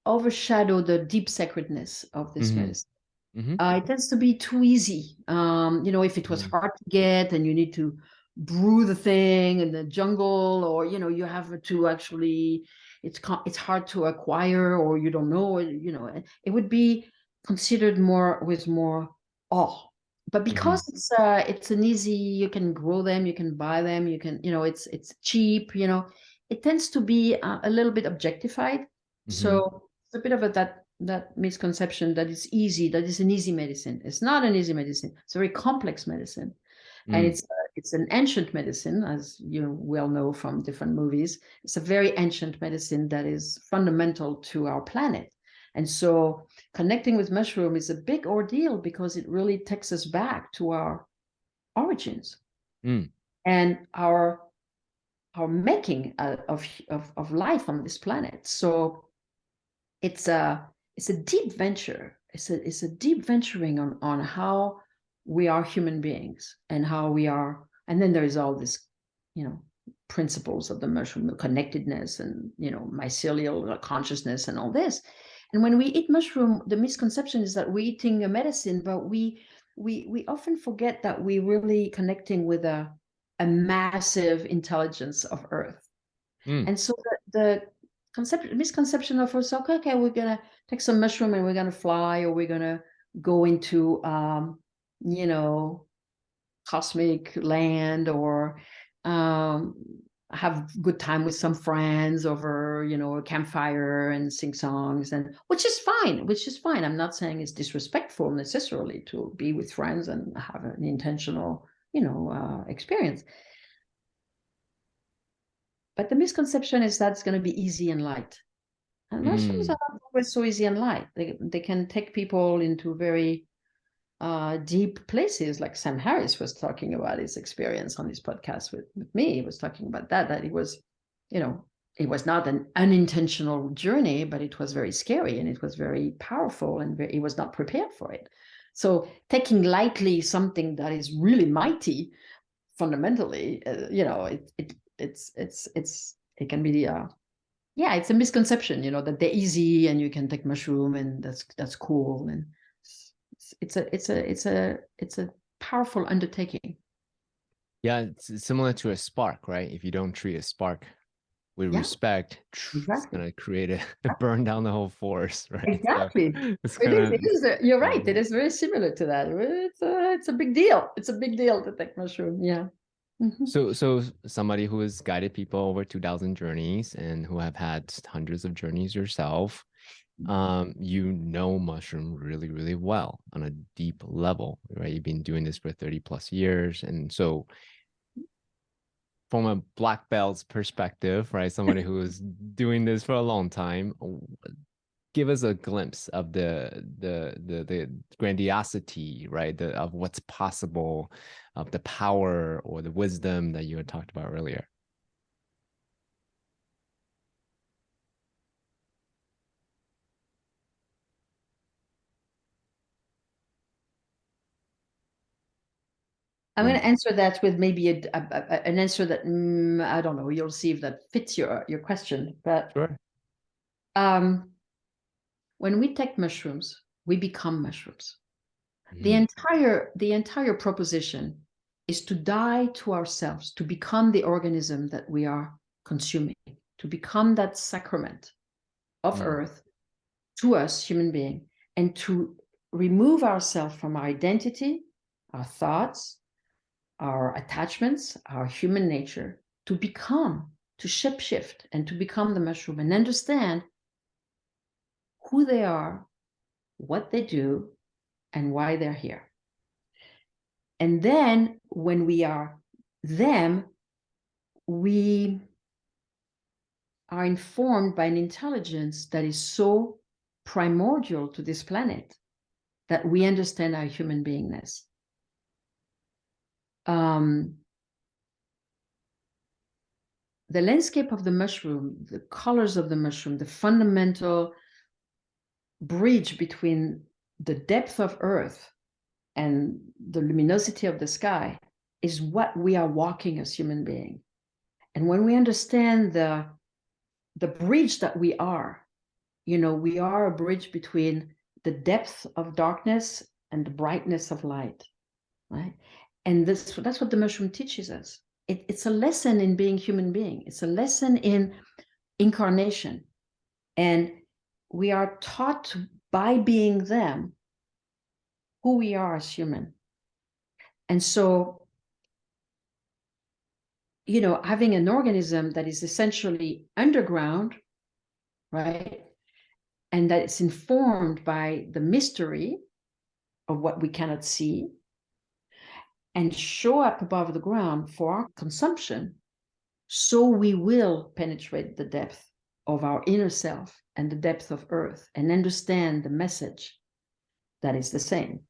overshadow the deep sacredness of this medicine. It tends to be too easy. If it was hard to get and you need to brew the thing in the jungle, or, you have to actually, it's hard to acquire, or you don't know, it would be considered with more awe. But because it's an easy, you can grow them, you can buy them, you can, it's cheap, it tends to be a little bit objectified. So it's a bit of that misconception that it's easy, that it's an easy medicine. It's not an easy medicine. It's a very complex medicine. And it's an ancient medicine, as you well know from different movies. It's a very ancient medicine that is fundamental to our planet. And so connecting with mushroom is a big ordeal because it really takes us back to our origins and our making of life on this planet. So it's a deep venture. It's a deep venturing on how we are human beings and how we are. And then there is all this, principles of the mushroom, the connectedness and, mycelial consciousness and all this. And when we eat mushroom, the misconception is that we're eating a medicine, but we often forget that we're really connecting with a massive intelligence of Earth. And so the misconception of us, okay, we're gonna take some mushroom and we're gonna fly, or we're gonna go into cosmic land, or have good time with some friends over a campfire and sing songs, and which is fine. I'm not saying it's disrespectful necessarily to be with friends and have an intentional experience. But the misconception is that it's going to be easy and light. And mushrooms are not always so easy and light. They can take people into very deep places, like Sam Harris was talking about his experience on this podcast with me. He was talking about that it was, it was not an unintentional journey, but it was very scary and it was very powerful, and he was not prepared for it. So taking lightly something that is really mighty, fundamentally, it can be it's a misconception, that they're easy and you can take mushroom and that's cool, and it's a powerful undertaking. Yeah, it's similar to a spark, right? If you don't treat a spark with respect, it's gonna create a burn down the whole forest, right? Exactly. So it is, you're right. It is very similar to that. It's a big deal. It's a big deal to take mushroom. Yeah. So somebody who has guided people over 2,000 journeys and who have had hundreds of journeys yourself, mushroom really, really well on a deep level, right? You've been doing this for 30 plus years. And so from a black belt's perspective, right? Somebody who is doing this for a long time, give us a glimpse of the grandiosity, right? Of what's possible, of the power or the wisdom that you had talked about earlier. I'm going to answer that with maybe an answer that I don't know. You'll see if that fits your question. But Sure. When we take mushrooms, we become mushrooms. Mm. The entire proposition is to die to ourselves, to become the organism that we are consuming, to become that sacrament of earth to us, human being, and to remove ourselves from our identity, our thoughts, our attachments, our human nature, to shapeshift and to become the mushroom and understand who they are, what they do, and why they're here. And then when we are them, we are informed by an intelligence that is so primordial to this planet that we understand our human beingness. The landscape of the mushroom, the colors of the mushroom, the fundamental bridge between the depth of earth and the luminosity of the sky is what we are walking as human beings. And when we understand the bridge that we are, we are a bridge between the depth of darkness and the brightness of light, right? And that's what the mushroom teaches us. It's a lesson in being human being. It's a lesson in incarnation. And we are taught by being them who we are as human. And so, having an organism that is essentially underground, right? And that it's informed by the mystery of what we cannot see and show up above the ground for our consumption, so we will penetrate the depth of our inner self and the depth of earth and understand the message that is the same.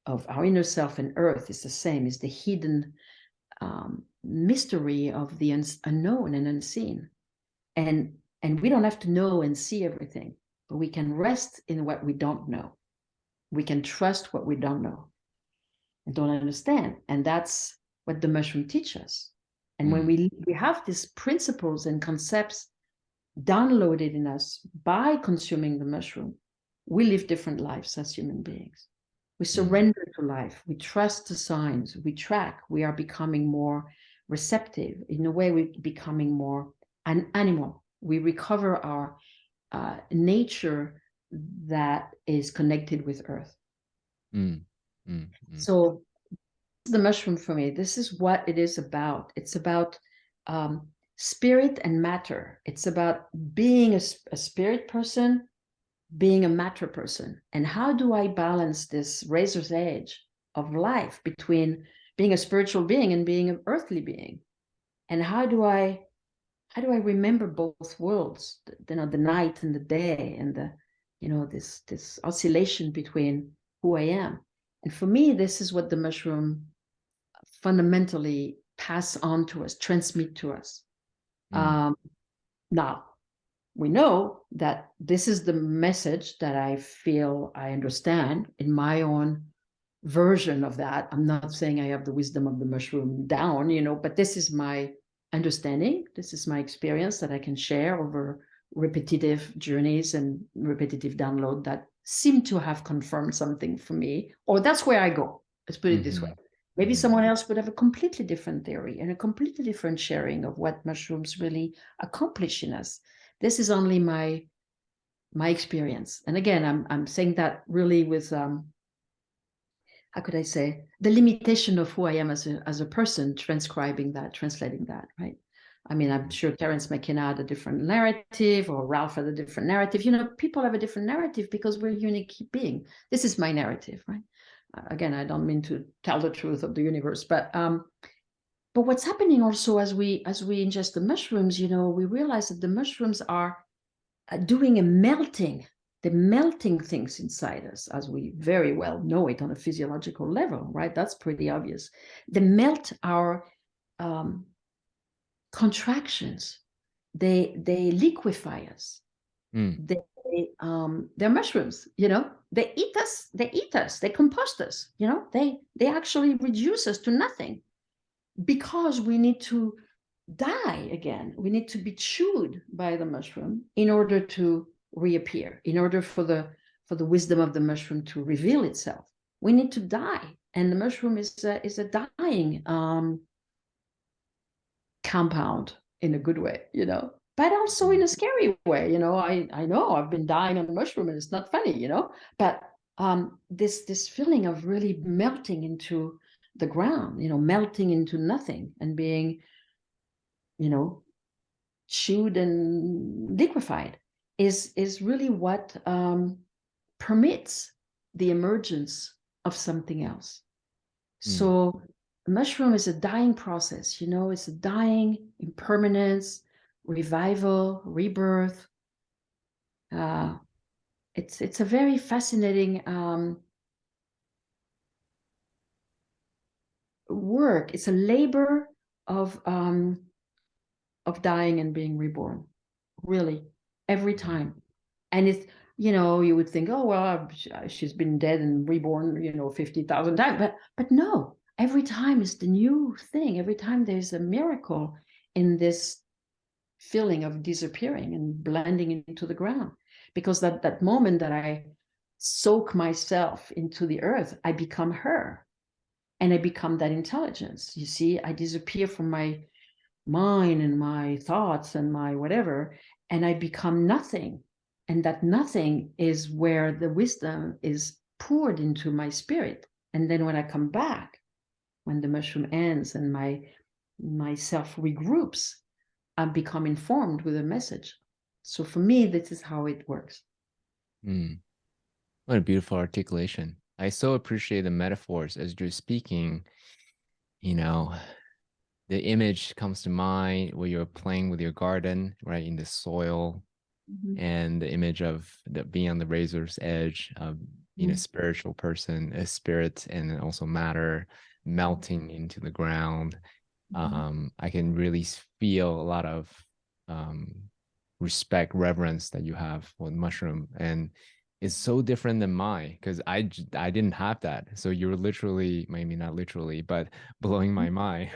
Of our inner self and earth is the same, is the hidden mystery of the unknown and unseen. And we don't have to know and see everything, but we can rest in what we don't know. We can trust what we don't know and don't understand. And that's what the mushroom teaches us. And when we have these principles and concepts downloaded in us by consuming the mushroom, we live different lives as human beings. We surrender to life. We trust the signs. We track. We are becoming more receptive. In a way, we're becoming more an animal. We recover our nature that is connected with earth. So the mushroom for me, this is what it is about. It's about spirit and matter. It's about being a spirit person, being a matter person. And how do I balance this razor's edge of life between being a spiritual being and being an earthly being? And how do I remember both worlds, the night and the day, and this oscillation between who I am? And for me, this is what the mushroom fundamentally pass on to us, transmit to us. Now, we know that this is the message that I feel I understand in my own version of that. I'm not saying I have the wisdom of the mushroom down, but this is my understanding. This is my experience that I can share over repetitive journeys and repetitive download that seem to have confirmed something for me, or that's where I go. Let's put it this way. Maybe someone else would have a completely different theory and a completely different sharing of what mushrooms really accomplish in us. This is only my experience. And again, I'm saying that really with, how could I say, the limitation of who I am as a person, transcribing that, translating that, right? I mean, I'm sure Terence McKenna had a different narrative, or Ralph had a different narrative. People have a different narrative because we're a unique being. This is my narrative, right? Again, I don't mean to tell the truth of the universe, but But what's happening also as we ingest the mushrooms, you know, we realize that the mushrooms are doing a melting. They're melting things inside us, as we very well know it on a physiological level, right? That's pretty obvious. They melt our contractions. They liquefy us. Mm. They're mushrooms, you know. They eat us. They compost us, you know. They actually reduce us to nothing, because we need to die again. We need to be chewed by the mushroom in order to reappear, in order for the wisdom of the mushroom to reveal itself. We need to die, and the mushroom is a dying compound, in a good way, you know, but also in a scary way. You know, I know I've been dying on a mushroom and it's not funny, you know, but this feeling of really melting into the ground, you know, melting into nothing and being, you know, chewed and liquefied is really what permits the emergence of something else. So mushroom is a dying process, you know, it's a dying, impermanence, revival, rebirth. It's a very fascinating work. It's a labor of dying and being reborn, really, every time. And it's, you know, you would think, oh well, she's been dead and reborn, you know, 50,000 times, but no. Every time is the new thing. Every time there's a miracle in this feeling of disappearing and blending into the ground. Because that moment that I soak myself into the earth, I become her. And I become that intelligence. You see, I disappear from my mind and my thoughts and my whatever, and I become nothing. And that nothing is where the wisdom is poured into my spirit. And then when I come back, when the mushroom ends and my self regroups, I become informed with a message. So for me, this is how it works. What a beautiful articulation. I so appreciate the metaphors as you're speaking. You know, the image comes to mind where you're playing with your garden, right, in the soil, and the image of being on the razor's edge of being a spiritual person, a spirit, and also matter melting into the ground. I can really feel a lot of respect, reverence that you have for the mushroom, and it's so different than mine because I didn't have that. So you're literally, maybe not literally, but blowing my mind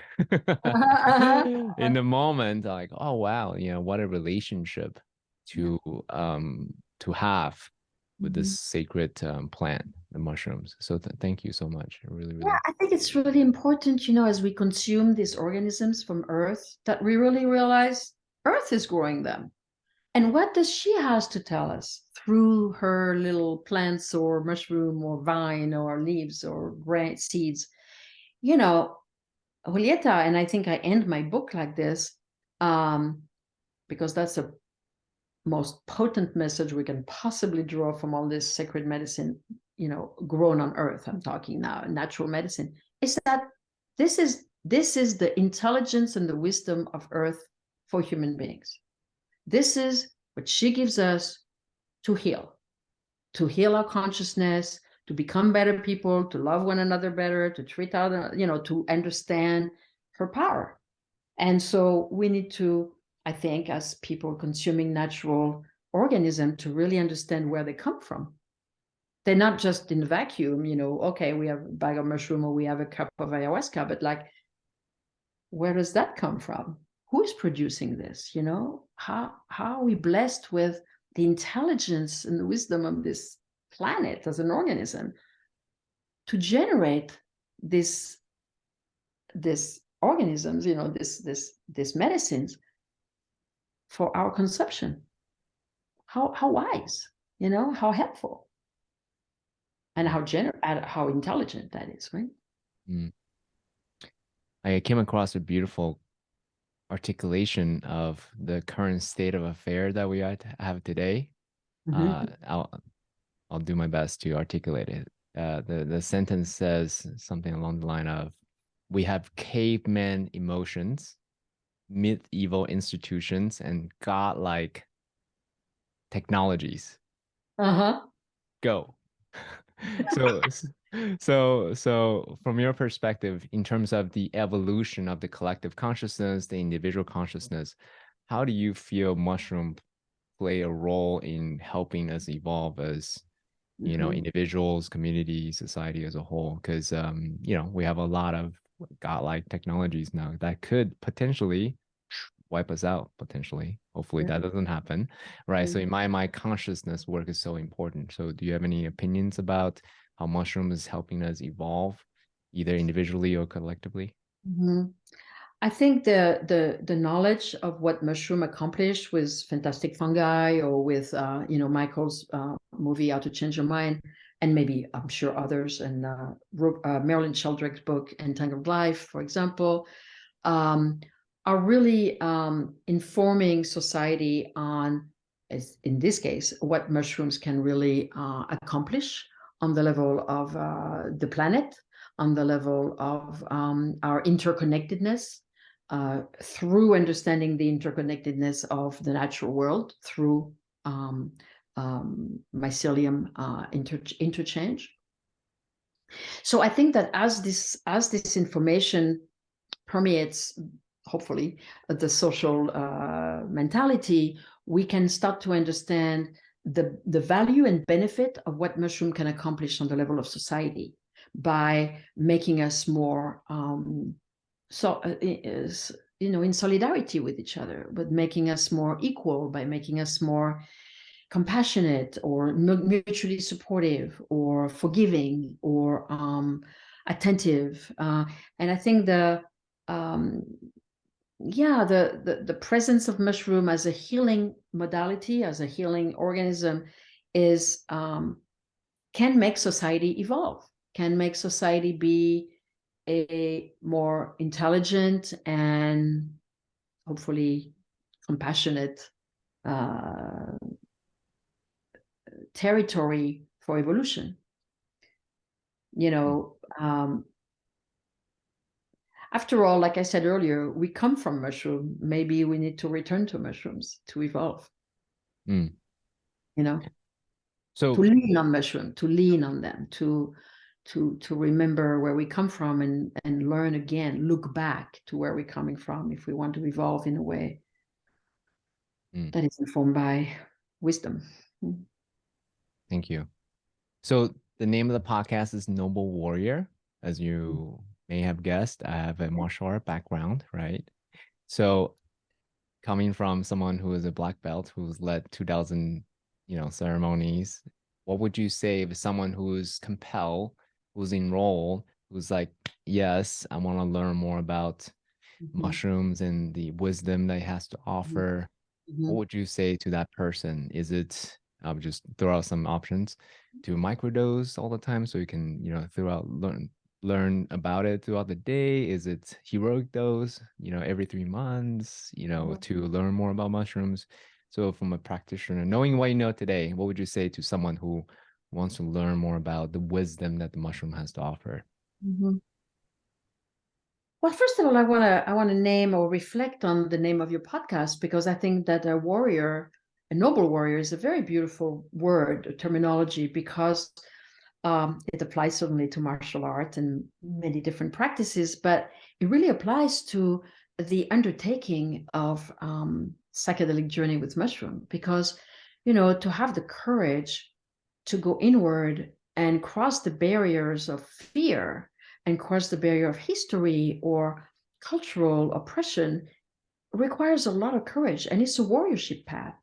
in the moment. Like, oh wow, you know, what a relationship to have with this sacred plant, the mushrooms. So thank you so much. Really, really. Yeah, I think it's really important, you know, as we consume these organisms from Earth, that we really realize Earth is growing them. And what does she has to tell us through her little plants or mushroom or vine or leaves or seeds? You know, Julieta, and I think I end my book like this, because that's the most potent message we can possibly draw from all this sacred medicine, you know, grown on earth. I'm talking now natural medicine, is that this is the intelligence and the wisdom of earth for human beings. This is what she gives us to heal our consciousness, to become better people, to love one another better, to treat other, you know, to understand her power. And so we need to, I think, as people consuming natural organisms, to really understand where they come from. They're not just in the vacuum, you know, okay, we have a bag of mushroom or we have a cup of ayahuasca, but like, where does that come from? Who is producing this? You know, how are we blessed with the intelligence and the wisdom of this planet as an organism to generate this organisms, you know, this medicines for our consumption? How wise, you know, how helpful, and how intelligent that is, right? I came across a beautiful articulation of the current state of affair that we have today. I'll do my best to articulate it. The sentence says something along the line of, we have caveman emotions, medieval institutions, and godlike technologies. Uh-huh. Go. So, so from your perspective, in terms of the evolution of the collective consciousness, the individual consciousness, how do you feel mushroom play a role in helping us evolve as, individuals, community, society as a whole? Because, we have a lot of godlike technologies now that could potentially wipe us out, potentially. Hopefully Yeah. that doesn't happen, right? So Mm-hmm. in my consciousness work is so important. So do you have any opinions about how mushroom is helping us evolve, either individually or collectively? Mm-hmm. I think the knowledge of what mushroom accomplished with fantastic fungi, or with Michael's movie How to Change Your Mind, and maybe I'm sure others, and Marilyn Sheldrake's book Entangled Life, for example, um, are really informing society on, as in this case, what mushrooms can really accomplish on the level of the planet, on the level of our interconnectedness, through understanding the interconnectedness of the natural world through mycelium interchange. So I think that as this information permeates, hopefully, the social mentality, we can start to understand the value and benefit of what mushroom can accomplish on the level of society by making us more in solidarity with each other, but making us more equal, by making us more compassionate, or mutually supportive, or forgiving, or attentive. And I think the presence of mushroom as a healing modality, as a healing organism, is can make society evolve, can make society be a more intelligent and hopefully compassionate territory for evolution. After all, like I said earlier, we come from mushroom. Maybe we need to return to mushrooms to evolve. Mm. To lean on mushroom, to lean on them, to remember where we come from, and learn again, look back to where we're coming from, if we want to evolve in a way that is informed by wisdom. Thank you. So the name of the podcast is Noble Warrior. As you may have guessed, I have a martial art background, right? So coming from someone who is a black belt, who's led 2,000, ceremonies, what would you say if someone who's compelled, who's enrolled, who's like, yes, I want to learn more about mushrooms and the wisdom that it has to offer? What would you say to that person? Is it, I'll just throw out some options, to microdose all the time so you can, learn about it throughout the day? Is it heroic dose, every 3 months, to learn more about mushrooms? So from a practitioner, knowing what you know today, what would you say to someone who wants to learn more about the wisdom that the mushroom has to offer? Well, first of all, I want to name or reflect on the name of your podcast, because I think that a warrior, a noble warrior, is a very beautiful word, a terminology, because it applies certainly to martial art and many different practices, but it really applies to the undertaking of psychedelic journey with mushroom, because to have the courage to go inward and cross the barriers of fear, and cross the barrier of history or cultural oppression, requires a lot of courage, and it's a warriorship path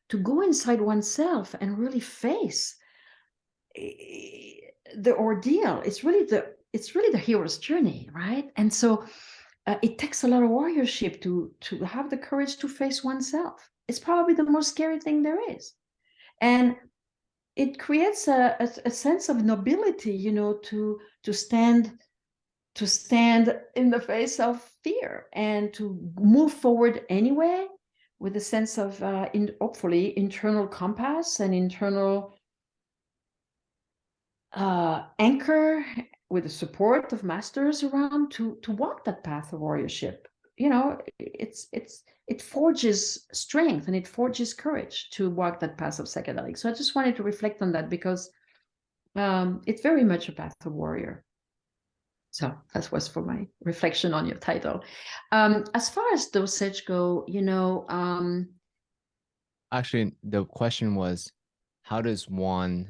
to go inside oneself and really face the ordeal. It's really the hero's journey, right? And so it takes a lot of warriorship to have the courage to face oneself. It's probably the most scary thing there is, and it creates a sense of nobility, to stand in the face of fear, and to move forward anyway, with a sense of hopefully internal compass and internal anchor, with the support of masters around to walk that path of warriorship. It forges strength and it forges courage to walk that path of psychedelics. So I just wanted to reflect on that because it's very much a path of warrior. So that was for my reflection on your title. As far as dosage go, Actually, the question was, how does one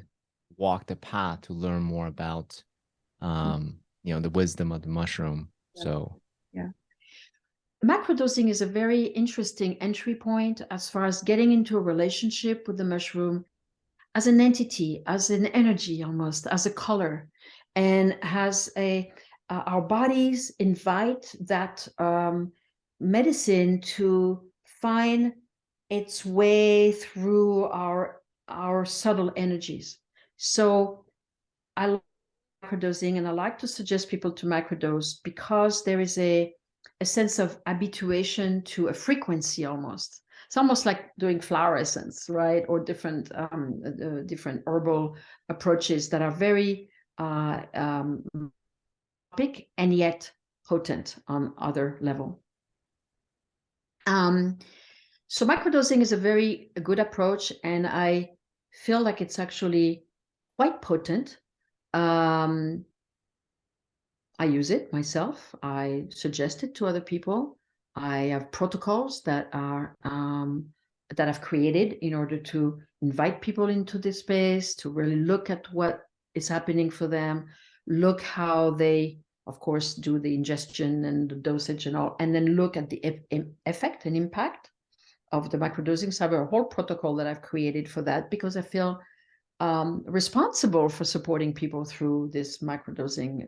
walk the path to learn more about, the wisdom of the mushroom? Yeah. So, yeah. Macrodosing is a very interesting entry point as far as getting into a relationship with the mushroom as an entity, as an energy almost, as a color, and our bodies invite that medicine to find its way through our subtle energies. So I like microdosing, and I like to suggest people to microdose because there is a sense of habituation to a frequency almost. It's almost like doing flower essence, right? Or different herbal approaches that are very topic and yet potent on other level. So microdosing is a very good approach, and I feel like it's actually quite potent. I use it myself. I suggest it to other people. I have protocols that I've created in order to invite people into this space, to really look at what is happening for them, look how they, of course, do the ingestion and the dosage and all, and then look at the effect and impact of the microdosing. So I have a whole protocol that I've created for that because I feel responsible for supporting people through this microdosing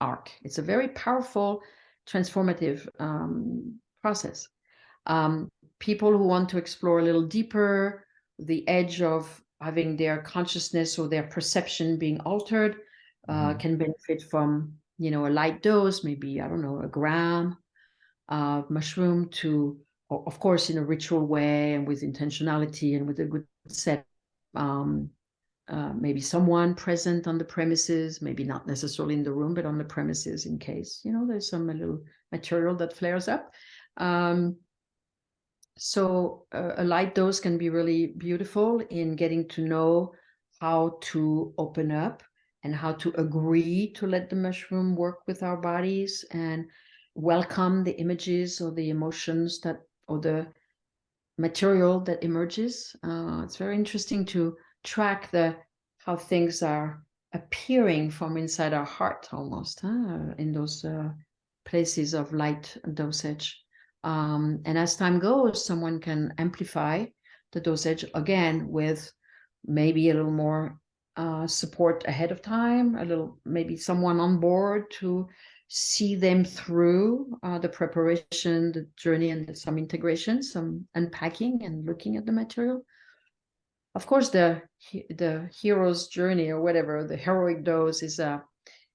arc. It's a very powerful, transformative process. People who want to explore a little deeper the edge of having their consciousness or their perception being altered can benefit from, a light dose, maybe, I don't know, a gram of mushroom to, of course, in a ritual way and with intentionality and with a good set. Maybe someone present on the premises, maybe not necessarily in the room, but on the premises in case, there's some little material that flares up. So a light dose can be really beautiful in getting to know how to open up and how to agree to let the mushroom work with our bodies and welcome the images or the emotions or the material that emerges. It's very interesting to track how things are appearing from inside our heart almost in those places of light dosage. And as time goes, someone can amplify the dosage again with maybe a little more support ahead of time, maybe someone on board to see them through the preparation, the journey, and some integration, some unpacking and looking at the material. Of course, the hero's journey or whatever, the heroic dose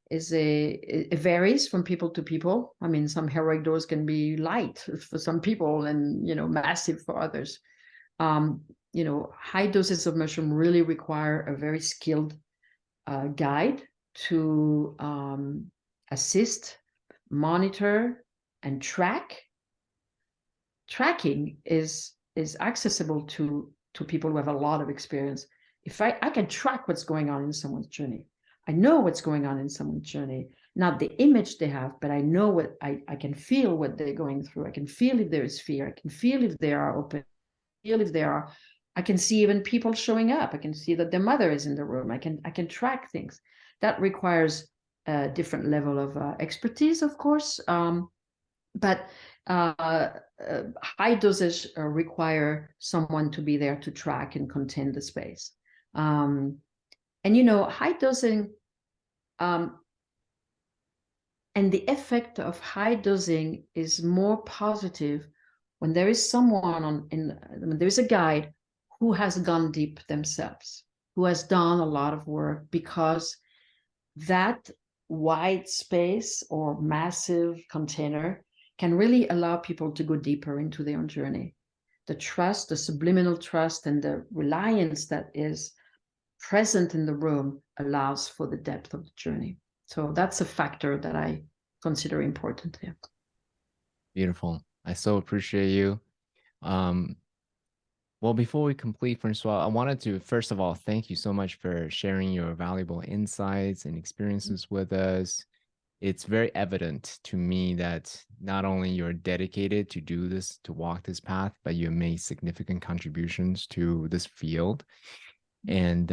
it varies from people to people. I mean, some heroic dose can be light for some people and, massive for others. High doses of mushroom really require a very skilled guide to assist, monitor, and track. Tracking is accessible to people who have a lot of experience. If I can track what's going on in someone's journey, I know what's going on in someone's journey, not the image they have, but I know what I can feel what they're going through. I can feel if there is fear. I can feel if they are open. Feel if they are. I can see even people showing up. I can see that their mother is in the room. I can track things. That requires a different level of expertise, of course. But high dosage require someone to be there to track and contain the space. And high dosing and the effect of high dosing is more positive when there is someone when there is a guide who has gone deep themselves, who has done a lot of work, because that wide space or massive container can really allow people to go deeper into their own journey. The trust, the subliminal trust, and the reliance that is present in the room allows for the depth of the journey. So that's a factor that I consider important. Yeah. Beautiful. I so appreciate you. Um, well, before we complete, Francois, I wanted to first of all thank you so much for sharing your valuable insights and experiences with us. It's very evident to me that not only you're dedicated to do this, to walk this path, but you made significant contributions to this field. And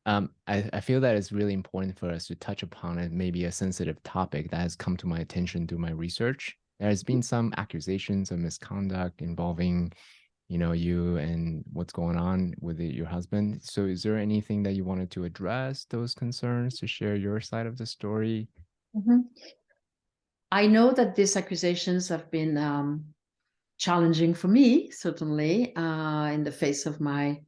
I feel that it's really important for us to touch upon it, maybe a sensitive topic that has come to my attention through my research. There has been some accusations of misconduct involving, you and what's going on with your husband. So is there anything that you wanted to address those concerns, to share your side of the story? Mm-hmm. I know that these accusations have been challenging for me, certainly, in the face of my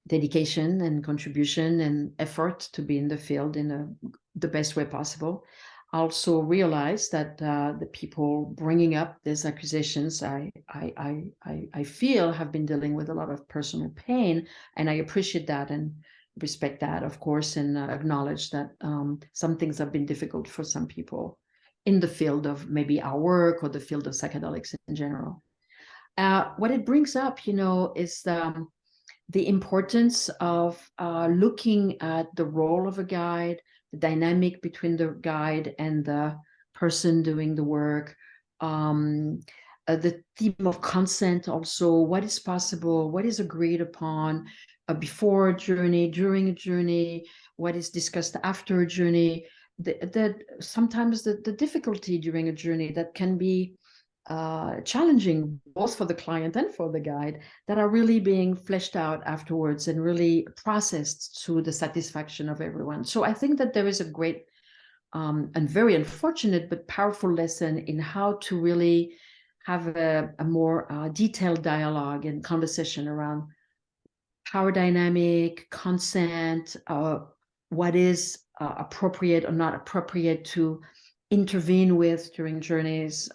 dedication and contribution and effort to be in the field in the best way possible. I also realize that the people bringing up these accusations, I feel have been dealing with a lot of personal pain, and I appreciate that and respect that, of course, and acknowledge that some things have been difficult for some people in the field of maybe our work or the field of psychedelics in general. What it brings up, is the importance of looking at the role of a guide, the dynamic between the guide and the person doing the work, the theme of consent also, what is possible, what is agreed upon before a journey, during a journey, what is discussed after a journey, sometimes the difficulty during a journey that can be challenging both for the client and for the guide, that are really being fleshed out afterwards and really processed to the satisfaction of everyone. So I think that there is a great and very unfortunate but powerful lesson in how to really have a more detailed dialogue and conversation around power dynamic, consent, what is appropriate or not appropriate to intervene with during journeys.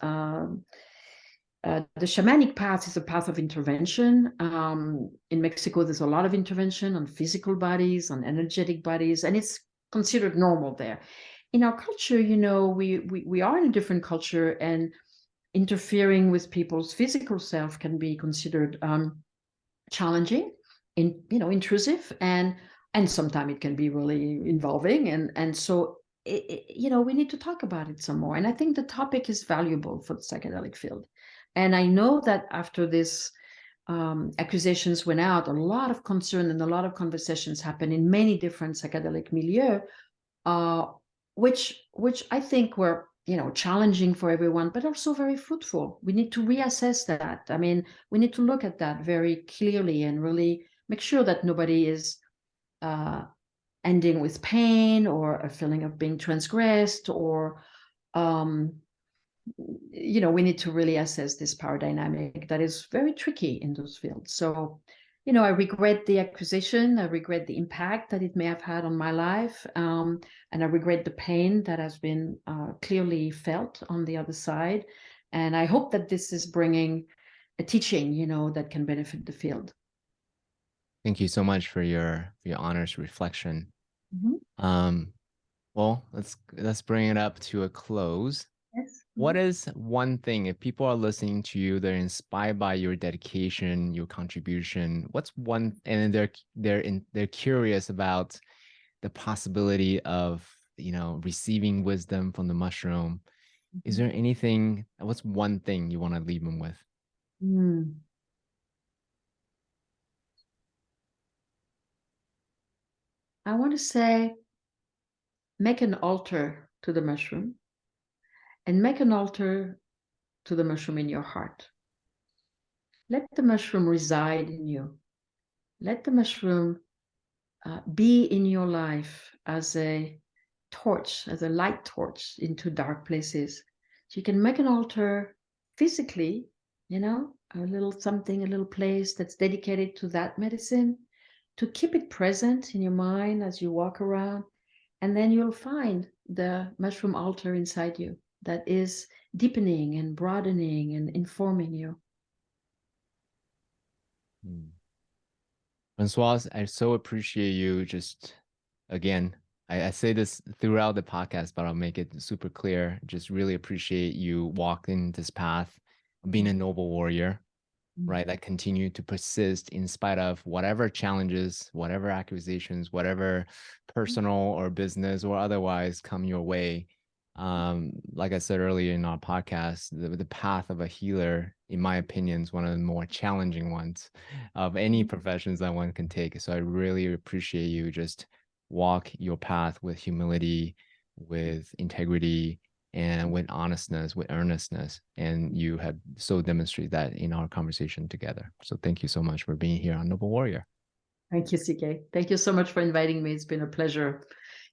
The shamanic path is a path of intervention. In Mexico, there's a lot of intervention on physical bodies, on energetic bodies, and it's considered normal there. In our culture, we are in a different culture, and interfering with people's physical self can be considered challenging, intrusive, and sometimes it can be really involving, and so we need to talk about it some more. And I think the topic is valuable for the psychedelic field. And I know that after this accusations went out, a lot of concern and a lot of conversations happened in many different psychedelic milieu, which I think were challenging for everyone, but also very fruitful. We need to reassess that. I mean, we need to look at that very clearly and really make sure that nobody is ending with pain or a feeling of being transgressed, or we need to really assess this power dynamic that is very tricky in those fields. So, I regret the accusation. I regret the impact that it may have had on my life. And I regret the pain that has been clearly felt on the other side. And I hope that this is bringing a teaching, that can benefit the field. Thank you so much for your honest reflection. Mm-hmm. Well, let's bring it up to a close. Yes. What is one thing, if people are listening to you, they're inspired by your dedication, your contribution, what's one, and they're curious about the possibility of, receiving wisdom from the mushroom. Is there anything, what's one thing you want to leave them with? I want to say, make an altar to the mushroom, and make an altar to the mushroom in your heart. Let the mushroom reside in you. Let the mushroom be in your life as a torch, as a light torch into dark places. So you can make an altar physically, a little something, a little place that's dedicated to that medicine, to keep it present in your mind as you walk around. And then you'll find the mushroom altar inside you that is deepening and broadening and informing you. Francoise, I so appreciate you. Just again, I say this throughout the podcast, but I'll make it super clear. Just really appreciate you walking this path, being a noble warrior, right? That continue to persist in spite of whatever challenges, whatever accusations, whatever personal or business or otherwise come your way. Like I said earlier in our podcast, the path of a healer, in my opinion, is one of the more challenging ones of any professions that one can take. So I really appreciate you just walk your path with humility, with integrity, and with honestness, with earnestness. And you have so demonstrated that in our conversation together. So thank you so much for being here on Noble Warrior. Thank you, CK. Thank you so much for inviting me. It's been a pleasure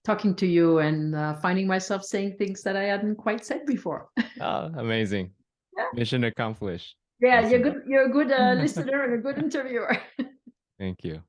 talking to you and finding myself saying things that I hadn't quite said before. Oh, amazing. Yeah. Mission accomplished. Yeah, awesome. You're a good listener and a good interviewer. Thank you.